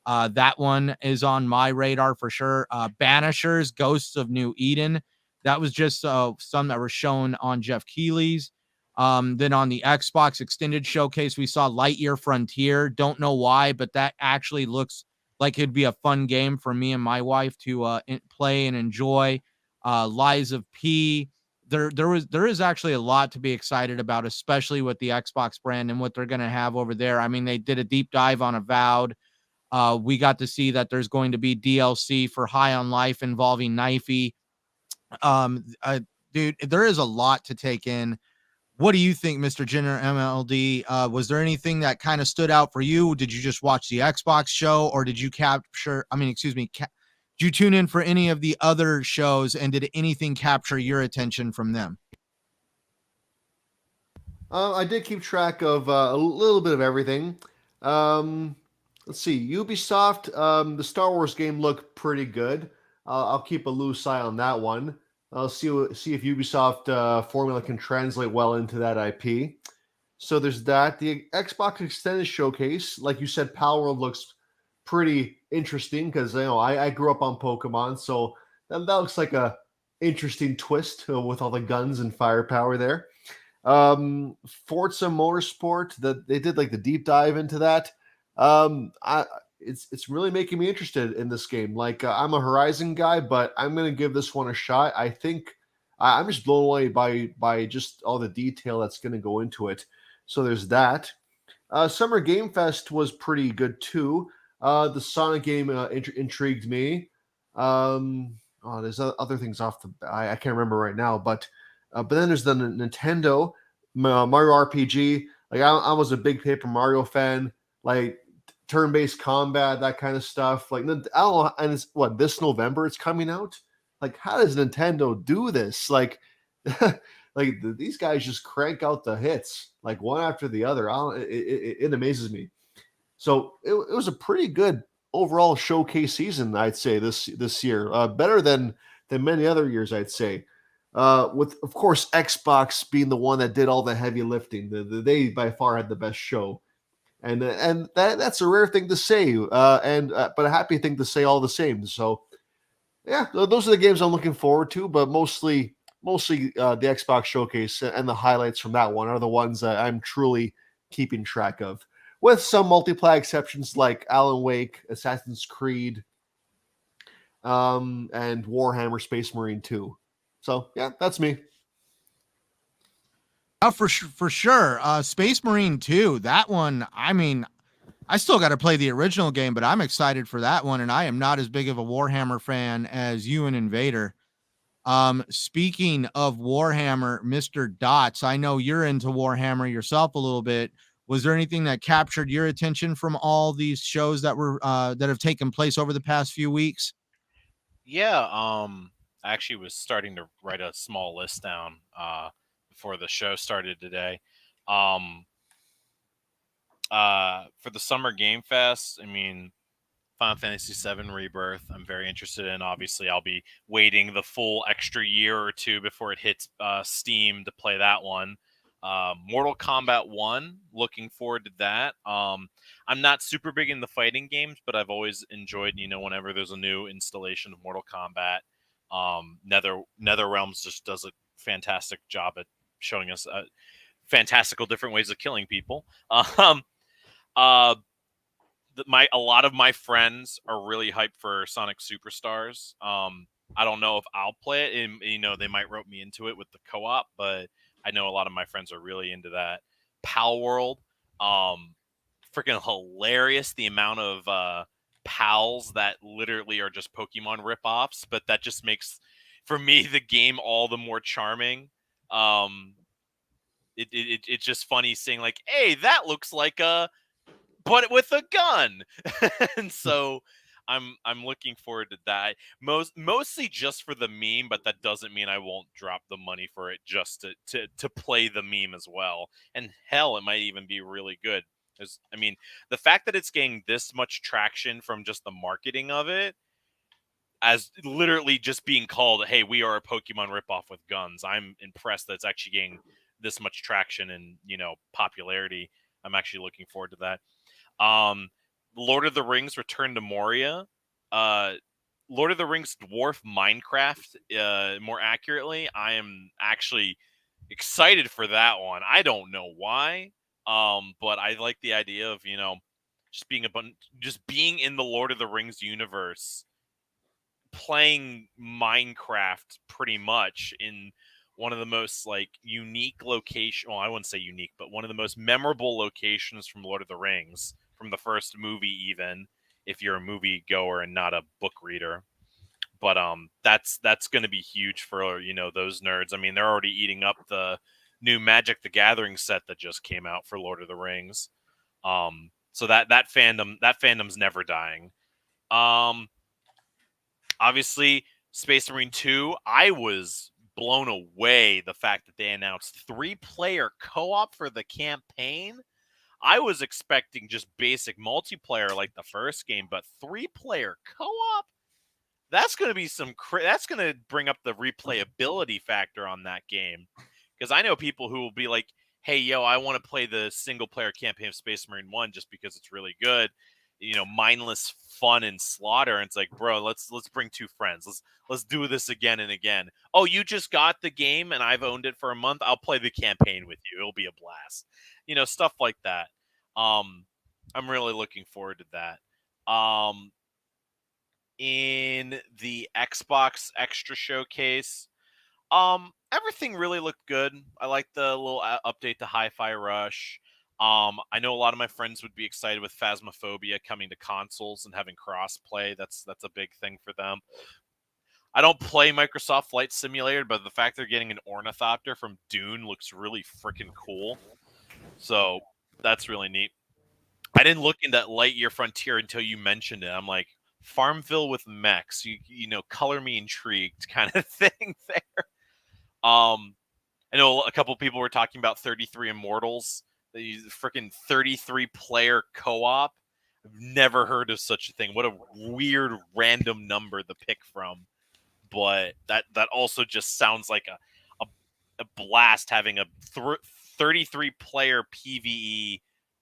A: That one is on my radar for sure. Banishers, Ghosts of New Eden. That was just some that were shown on Jeff Keighley's. Then on the Xbox Extended Showcase, we saw Lightyear Frontier. Don't know why, but that actually looks like it'd be a fun game for me and my wife to play and enjoy. Lies of P. There is actually a lot to be excited about, especially with the Xbox brand and what they're going to have over there. I mean, they did a deep dive on Avowed. We got to see that there's going to be DLC for High on Life involving Knifey. Dude, there is a lot to take in. What do you think, Mr. Jenner MLD? Was there anything that kind of stood out for you? Did you just watch the Xbox show, or did you did you tune in for any of the other shows, and did anything capture your attention from them?
D: I did keep track of a little bit of everything. Let's see, Ubisoft, the Star Wars game looked pretty good. I'll keep a loose eye on that one. I'll see if Ubisoft formula can translate well into that IP. So there's that. The Xbox Extended Showcase, like you said, Power World looks pretty interesting, because I grew up on Pokemon, so that looks like a interesting twist with all the guns and firepower there. Forza Motorsport, that they did like the deep dive into that. It's really making me interested in this game. Like I'm a Horizon guy, but I'm gonna give this one a shot. I think I'm just blown away by just all the detail that's gonna go into it. So there's that. Summer Game Fest was pretty good too. The Sonic game intrigued me. There's other things off the I can't remember right now, but then there's the Nintendo Mario RPG. Like I was a big Paper Mario fan. Like turn-based combat, that kind of stuff. Like I don't know, and it's this November it's coming out. Like, how does Nintendo do this? Like, like these guys just crank out the hits like one after the other. It amazes me. So it was a pretty good overall showcase season, I'd say this year. Better than many other years, I'd say. With of course Xbox being the one that did all the heavy lifting. They by far had the best show. And that's a rare thing to say, but a happy thing to say all the same. So, yeah, those are the games I'm looking forward to. But mostly the Xbox showcase and the highlights from that one are the ones that I'm truly keeping track of, with some multiplayer exceptions like Alan Wake, Assassin's Creed, and Warhammer Space Marine 2. So, yeah, that's me.
A: For sure. Space Marine 2, that one, I mean, I still got to play the original game, but I'm excited for that one, and I am not as big of a Warhammer fan as you and Invader. Speaking of Warhammer, Mr. Dots, I know you're into Warhammer yourself a little bit. Was there anything that captured your attention from all these shows that were that have taken place over the past few weeks?
C: Yeah, I actually was starting to write a small list down before the show started today. For the Summer Game Fest, I mean, Final Fantasy VII Rebirth, I'm very interested in. Obviously, I'll be waiting the full extra year or two before it hits Steam to play that one. Mortal Kombat 1, looking forward to that. I'm not super big in the fighting games, but I've always enjoyed, whenever there's a new installation of Mortal Kombat. NetherRealms just does a fantastic job at showing us fantastical different ways of killing people. A lot of my friends are really hyped for Sonic Superstars. I don't know if I'll play it, and they might rope me into it with the co-op, but I know a lot of my friends are really into that. Pal World, freaking hilarious, the amount of pals that literally are just Pokemon ripoffs, but that just makes, for me, the game all the more charming. It's just funny seeing like, hey, that looks like but with a gun. And so I'm looking forward to that. Mostly just for the meme, but that doesn't mean I won't drop the money for it just to play the meme as well. And hell, it might even be really good. I mean, the fact that it's getting this much traction from just the marketing of it, as literally just being called, hey, we are a Pokemon ripoff with guns. I'm impressed that it's actually getting this much traction and, popularity. I'm actually looking forward to that. Lord of the Rings Return to Moria. Lord of the Rings Dwarf Minecraft, more accurately. I am actually excited for that one. I don't know why. But I like the idea of, just being in the Lord of the Rings universe, playing Minecraft pretty much in one of the most unique location. Well, I wouldn't say unique, but one of the most memorable locations from Lord of the Rings, from the first movie, even if you're a movie goer and not a book reader. But that's going to be huge for those nerds. I mean, they're already eating up the new Magic the Gathering set that just came out for Lord of the Rings. So that fandom's never dying. Obviously, Space Marine 2, I was blown away the fact that they announced 3-player co-op for the campaign. I was expecting just basic multiplayer like the first game, but 3-player co-op? That's going to be that's going to bring up the replayability factor on that game. Because I know people who will be like, hey, yo, I want to play the single-player campaign of Space Marine 1 just because it's really good. Mindless fun and slaughter. And it's like, bro, let's bring 2 friends. Let's do this again and again. Oh, you just got the game and I've owned it for a month. I'll play the campaign with you. It'll be a blast. Stuff like that. I'm really looking forward to that. In the Xbox Extra Showcase, everything really looked good. I like the little update to Hi-Fi Rush. I know a lot of my friends would be excited with Phasmophobia coming to consoles and having cross-play. That's a big thing for them. I don't play Microsoft Flight Simulator, but the fact they're getting an Ornithopter from Dune looks really freaking cool. So that's really neat. I didn't look into Lightyear Frontier until you mentioned it. I'm like, Farmville with mechs, color me intrigued kind of thing there. I know a couple people were talking about 33 Immortals. The freaking 33-player co-op. I've never heard of such a thing. What a weird random number to pick from. But that also just sounds like a blast, having a 33-player PvE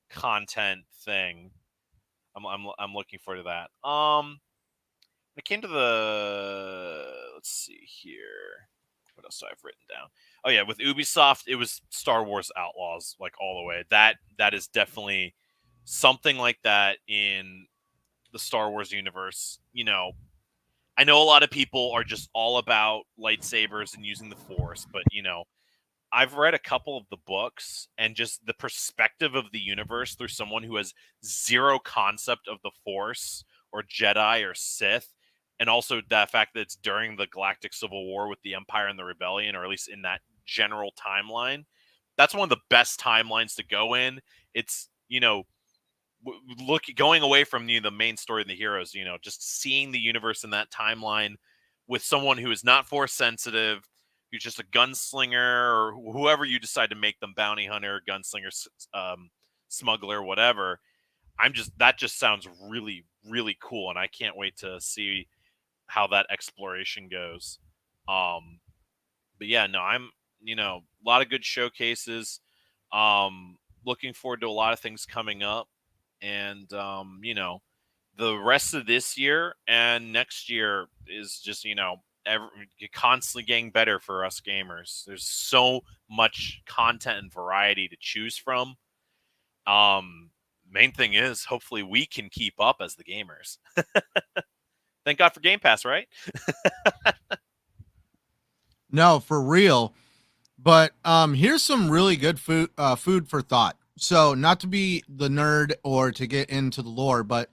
C: content thing. I'm looking forward to that. When it came to let's see here. What else do I have written down? Oh yeah, with Ubisoft, it was Star Wars Outlaws, all the way. That is definitely something like that in the Star Wars universe. I know a lot of people are just all about lightsabers and using the Force, but I've read a couple of the books, and just the perspective of the universe through someone who has zero concept of the Force or Jedi or Sith, and also the fact that it's during the Galactic Civil War with the Empire and the Rebellion, or at least in that general timeline. That's one of the best timelines to go in. It's, going away from the main story and the heroes, just seeing the universe in that timeline with someone who is not Force sensitive, who's just a gunslinger, or whoever you decide to make them, bounty hunter, gunslinger, smuggler, whatever. That just sounds really, really cool, and I can't wait to see how that exploration goes. But yeah, no, I'm, a lot of good showcases. Looking forward to a lot of things coming up, and the rest of this year and next year is just, constantly getting better for us gamers. There's so much content and variety to choose from. Main thing is, hopefully we can keep up as the gamers. Thank God for Game Pass, right?
A: No, for real. But here's some really good food for thought. So, not to be the nerd or to get into the lore, but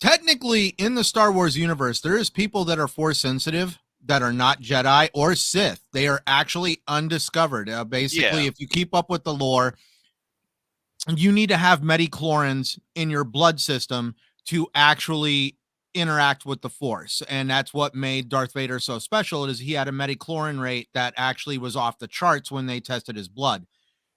A: technically in the Star Wars universe, there is people that are Force sensitive that are not Jedi or Sith. They are actually undiscovered. Basically, if you keep up with the lore, you need to have metachlorines in your blood system to actually interact with the Force, and that's what made Darth Vader so special, is he had a metachlorine rate that actually was off the charts when they tested his blood.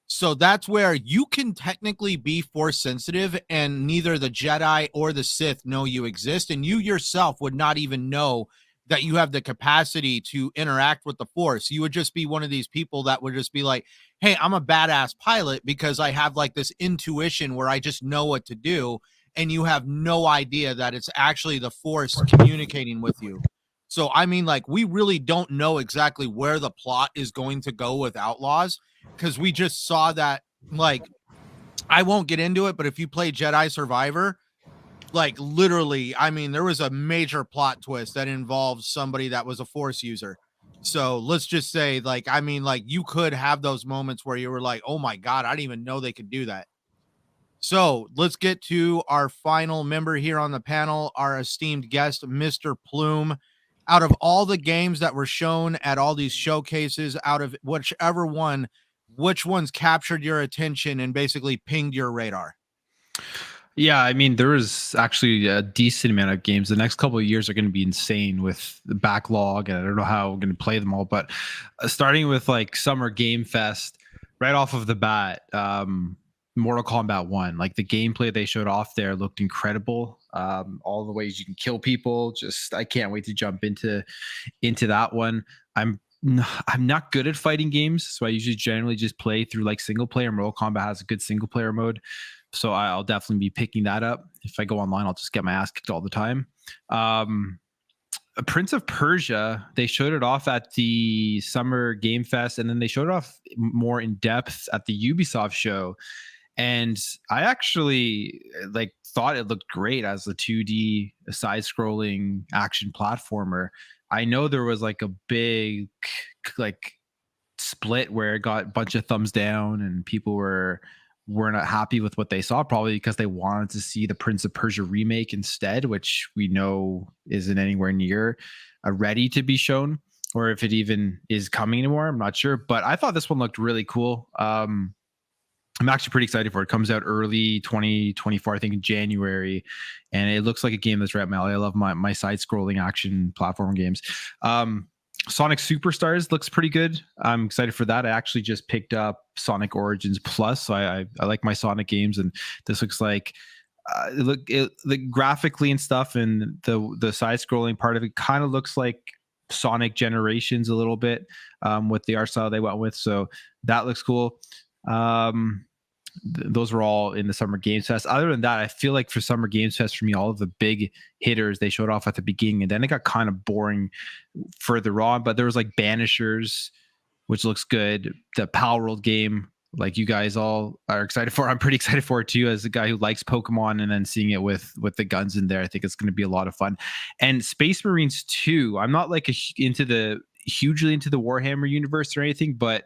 A: So that's where you can technically be Force sensitive and neither the Jedi or the Sith know you exist, and you yourself would not even know that you have the capacity to interact with the Force. You would just be one of these people that would just be like, hey, I'm a badass pilot because I have like this intuition where I just know what to do, and you have no idea that it's actually the Force communicating with you. So, I mean, like, we really don't know exactly where the plot is going to go with Outlaws, because we just saw that, like, I won't get into it, but if you play Jedi Survivor, like, literally, I mean, there was a major plot twist that involves somebody that was a Force user. So let's just say, like, I mean, like, you could have those moments where you were like, oh my God, I didn't even know they could do that. So let's get to our final member here on the panel, our esteemed guest, Mr. Plume. Out of all the games that were shown at all these showcases, out of whichever one, which ones captured your attention and basically pinged your radar?
B: Yeah, I mean, there is actually a decent amount of games. The next couple of years are going to be insane with the backlog, and I don't know how we're going to play them all. But starting with like Summer Game Fest, right off of the bat, Mortal Kombat 1, like the gameplay they showed off there looked incredible. All the ways you can kill people, just I can't wait to jump into that one. I'm not good at fighting games, so I usually generally just play through like single player. Mortal Kombat has a good single player mode, so I'll definitely be picking that up. If I go online, I'll just get my ass kicked all the time. Prince of Persia, they showed it off at the Summer Game Fest, and then they showed it off more in depth at the Ubisoft show. And I actually like thought it looked great as a 2D side-scrolling action platformer. I know there was like a big like split where it got a bunch of thumbs down and people were not happy with what they saw, probably because they wanted to see the Prince of Persia remake instead, which we know isn't anywhere near ready to be shown, or if it even is coming anymore. I'm not sure, but I thought this one looked really cool. I'm actually pretty excited for it. It comes out early 2024, I think in January, and it looks like a game that's right up my alley. I love my side-scrolling action platform games. Sonic Superstars looks pretty good. I'm excited for that. I actually just picked up Sonic Origins Plus, so I like my Sonic games, and this looks like it graphically and stuff, and the side-scrolling part of it kind of looks like Sonic Generations a little bit with the art style they went with, so that looks cool. Those were all in the Summer Games Fest. Other than that, I feel like for Summer Games Fest, for me, all of the big hitters they showed off at the beginning, and then it got kind of boring further on. But there was like Banishers, which looks good. The Palworld game, like you guys all are excited for. I'm pretty excited for it too, as a guy who likes Pokemon, and then seeing it with the guns in there, I think it's going to be a lot of fun. And Space Marines 2, I'm not like hugely into the Warhammer universe or anything, but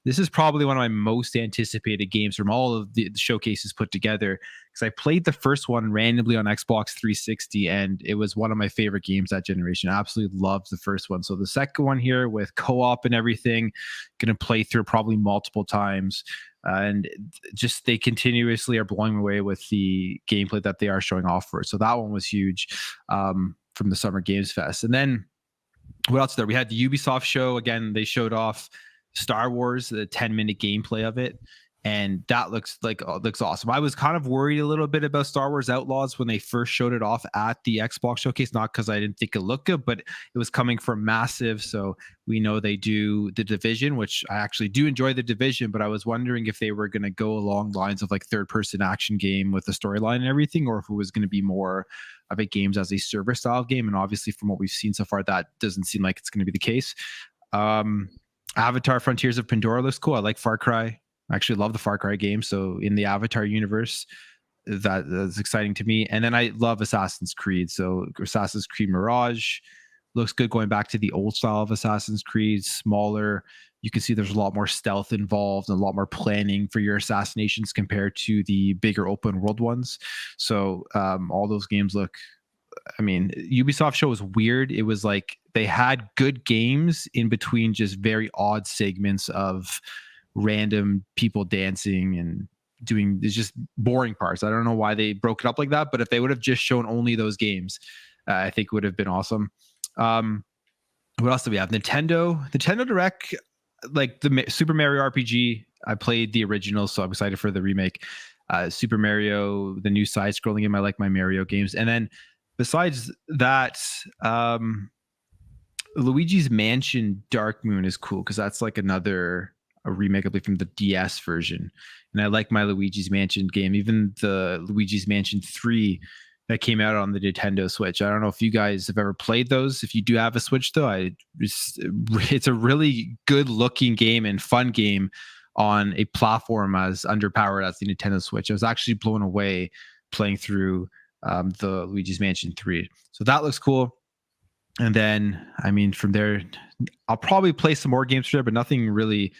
B: this is probably one of my most anticipated games from all of the showcases put together, because I played the first one randomly on Xbox 360, and it was one of my favorite games that generation. I absolutely loved the first one. So the second one here with co-op and everything, going to play through probably multiple times. And just they continuously are blowing me away with the gameplay that they are showing off for it. So that one was huge from the Summer Games Fest. And then what else there? We had the Ubisoft show. Again, they showed off Star Wars, the 10-minute gameplay of it. And that looks awesome. I was kind of worried a little bit about Star Wars Outlaws when they first showed it off at the Xbox showcase, not because I didn't think it looked good, but it was coming from Massive. So we know they do The Division, which I actually do enjoy The Division, but I was wondering if they were going to go along lines of like third-person action game with the storyline and everything, or if it was going to be more of a games as a service style game. And obviously from what we've seen so far, that doesn't seem like it's going to be the case. Avatar Frontiers of Pandora looks cool. I like Far Cry. I actually love the Far Cry game. So in the Avatar universe, that's exciting to me. And then I love Assassin's Creed. So Assassin's Creed Mirage looks good, going back to the old style of Assassin's Creed, smaller. You can see there's a lot more stealth involved and a lot more planning for your assassinations compared to the bigger open world ones. So all those games look, I mean, Ubisoft show was weird. It was like they had good games in between just very odd segments of random people dancing and doing, it's just boring parts. I don't know why they broke it up like that, but if they would have just shown only those games, I think it would have been awesome. What else do we have? Nintendo Direct, like the Super Mario RPG. I played the original, so I'm excited for the remake. Super Mario, the new side-scrolling game. I like my Mario games. And then besides that, Luigi's Mansion Dark Moon is cool because that's like a remake, I believe, from the DS version. And I like my Luigi's Mansion game, even the Luigi's Mansion 3 that came out on the Nintendo Switch. I don't know if you guys have ever played those. If you do have a Switch, though, it's a really good looking game and fun game on a platform as underpowered as the Nintendo Switch. I was actually blown away playing through the Luigi's Mansion 3. So that looks cool. And then, I mean, from there, I'll probably play some more games for there, but nothing really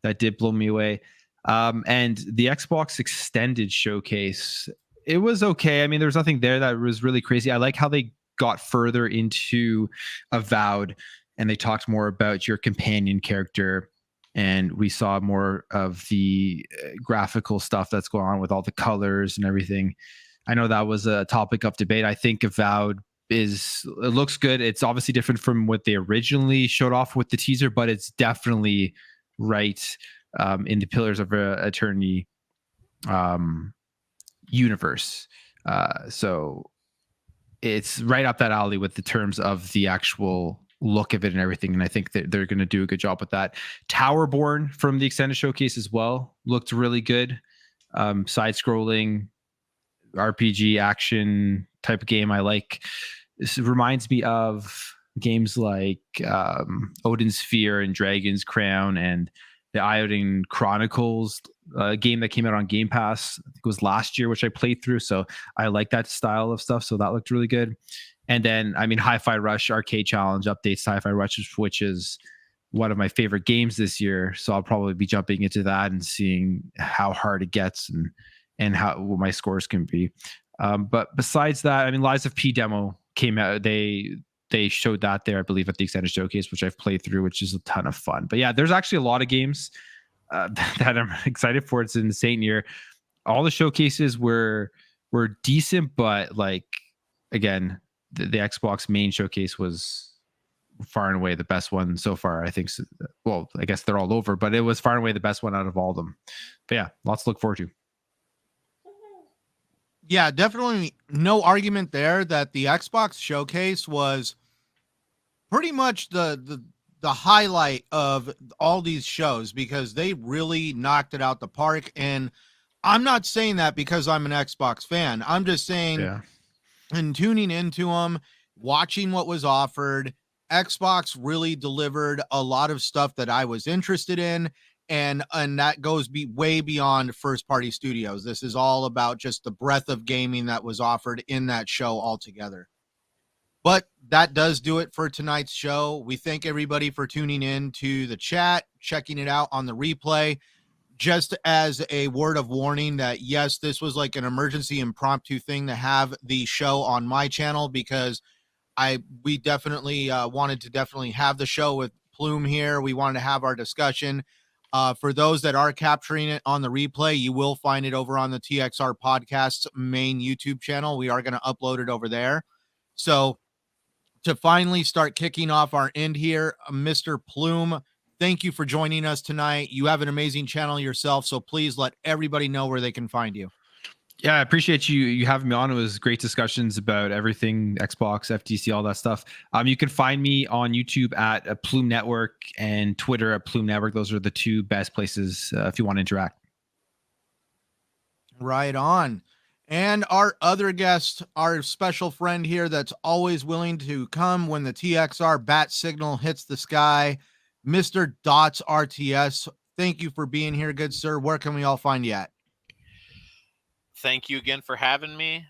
B: that did blow me away. And the Xbox Extended Showcase, it was okay. I mean, there was nothing there that was really crazy. I like how they got further into Avowed and they talked more about your companion character. And we saw more of the graphical stuff that's going on with all the colors and everything. I know that was a topic of debate. I think Avowed it looks good. It's obviously different from what they originally showed off with the teaser, but it's definitely right in the Pillars of Eternity universe. So it's right up that alley with the terms of the actual look of it and everything. And I think that they're going to do a good job with that. Towerborn from the Extended Showcase as well looked really good. Side-scrolling RPG action type of game I like. This reminds me of games like Odin's Sphere and Dragon's Crown and the Iodine Chronicles game that came out on Game Pass. I think it was last year, which I played through. So I like that style of stuff. So that looked really good. And then, I mean, Hi-Fi Rush Arcade Challenge updates Hi-Fi Rush, which is one of my favorite games this year. So I'll probably be jumping into that and seeing how hard it gets and what my scores can be. But besides that, I mean, Lies of P demo came out. They showed that there, I believe, at the Extended Showcase, which I've played through, which is a ton of fun. But yeah, there's actually a lot of games that I'm excited for. It's an insane year. All the showcases were decent, but like, again, the Xbox main showcase was far and away the best one so far. I think, well, I guess they're all over, but it was far and away the best one out of all of them. But yeah, lots to look forward to.
A: Yeah, definitely no argument there that the Xbox showcase was pretty much the highlight of all these shows because they really knocked it out the park. And I'm not saying that because I'm an Xbox fan. I'm just saying, and tuning into them, watching what was offered, Xbox really delivered a lot of stuff that I was interested in. And that goes way beyond first party studios. This is all about just the breadth of gaming that was offered in that show altogether. But that does do it for tonight's show. We thank everybody for tuning in to the chat, checking it out on the replay. Just as a word of warning that, yes, this was like an emergency impromptu thing to have the show on my channel because we definitely wanted to have the show with Plume here. We wanted to have our discussion. For those that are capturing it on the replay, you will find it over on the TXR Podcast's main YouTube channel. We are going to upload it over there. So to finally start kicking off our end here, Mr. Plume, thank you for joining us tonight. You have an amazing channel yourself, so please let everybody know where they can find you.
B: Yeah, I appreciate you having me on. It was great discussions about everything, Xbox, FTC, all that stuff. You can find me on YouTube at Plume Network and Twitter at Plume Network. Those are the two best places if you want to interact.
A: Right on. And our other guest, our special friend here that's always willing to come when the TXR bat signal hits the sky, Mr. Dots RTS. Thank you for being here, good sir. Where can we all find you at?
C: Thank you again for having me.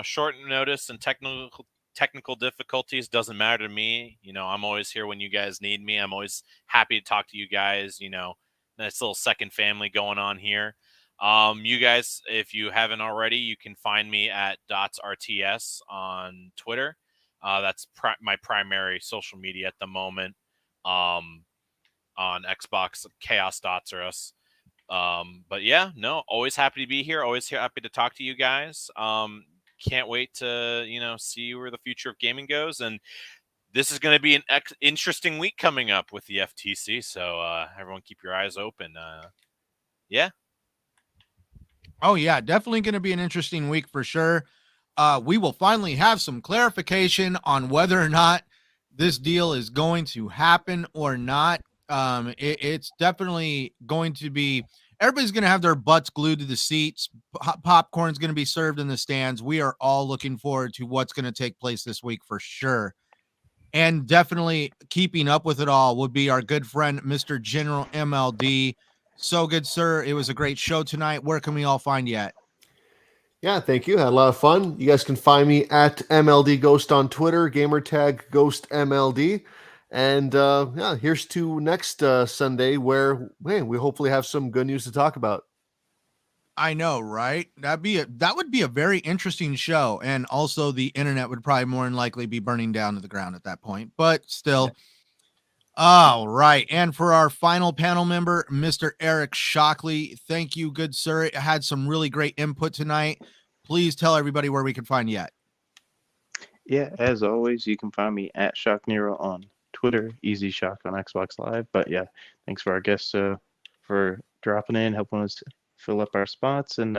C: Short notice and technical difficulties doesn't matter to me. I'm always here when you guys need me. I'm always happy to talk to you guys. Nice little second family going on here. You guys, if you haven't already, you can find me at Dots RTS on Twitter. That's my primary social media at the moment. On Xbox, Chaos Dots or us. But yeah, no, always happy to be here. Always happy to talk to you guys. Can't wait to, see where the future of gaming goes. And this is going to be an interesting week coming up with the FTC. So everyone keep your eyes open. Yeah.
A: Oh, yeah, definitely going to be an interesting week for sure. We will finally have some clarification on whether or not this deal is going to happen or not. It's definitely going to be, everybody's going to have their butts glued to the seats. Popcorn's going to be served in the stands. We are all looking forward to what's going to take place this week for sure. And definitely keeping up with it all would be our good friend, Mr. General MLD. So good, sir. It was a great show tonight. Where can we all find you at?
D: Yeah, thank you. Had a lot of fun. You guys can find me at MLD Ghost on Twitter, gamertag Ghost MLD. And here's to next Sunday where we hopefully have some good news to talk about.
A: I know, right? That would be a very interesting show. And also the internet would probably more than likely be burning down to the ground at that point. But still. Yeah. All right. And for our final panel member, Mr. Eric Shockley, thank you, good sir. It had some really great input tonight. Please tell everybody where we can find you at.
E: Yeah, as always, you can find me at Shock Nero on Twitter, Easy Shock on Xbox Live. But yeah, thanks for our guests for dropping in, helping us fill up our spots. And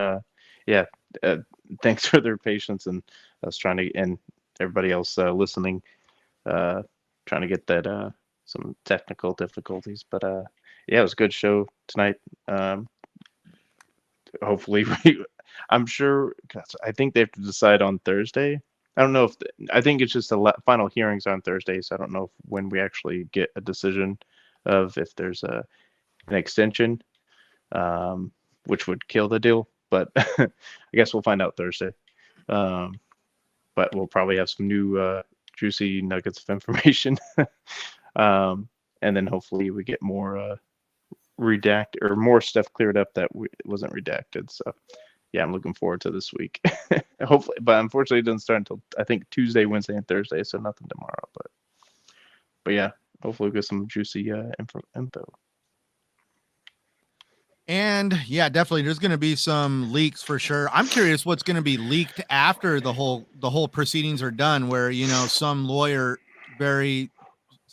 E: thanks for their patience and us trying to, and everybody else listening, trying to get that some technical difficulties, but it was a good show tonight. Hopefully I'm sure, I think they have to decide on Thursday. I don't know if I think it's just the final hearings on Thursday, so I don't know when we actually get a decision of if there's an extension, which would kill the deal, but I guess we'll find out Thursday. But we'll probably have some new juicy nuggets of information. And then hopefully we get more redacted or more stuff cleared up that wasn't redacted. So yeah, I'm looking forward to this week. Hopefully, but unfortunately it doesn't start until I think Tuesday, Wednesday, and Thursday, so nothing tomorrow. But yeah, hopefully we get some juicy info.
A: And yeah, definitely there's going to be some leaks for sure. I'm curious what's going to be leaked after the whole proceedings are done, where some lawyer very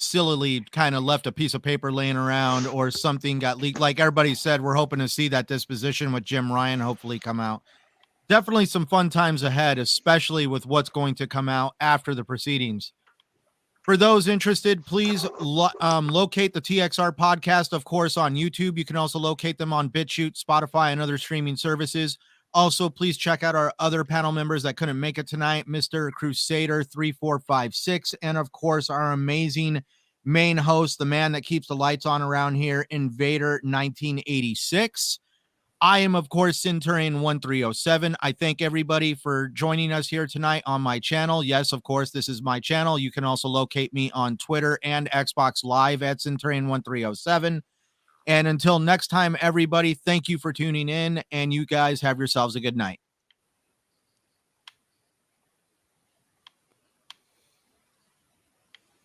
A: sillily kind of left a piece of paper laying around or something got leaked. Like everybody said, we're hoping to see that disposition with Jim Ryan hopefully come out. Definitely some fun times ahead, especially with what's going to come out after the proceedings. For those interested, please locate the TXR podcast, of course, on YouTube. You can also locate them on BitChute, Spotify, and other streaming services. Also, please check out our other panel members that couldn't make it tonight, Mr. Crusader 3456, and of course, our amazing main host, the man that keeps the lights on around here, Invader 1986. I am, of course, Centurion 1307. I thank everybody for joining us here tonight on my channel. Yes, of course, this is my channel. You can also locate me on Twitter and Xbox Live at Centurion 1307. And until next time, everybody, thank you for tuning in, and you guys have yourselves a good night.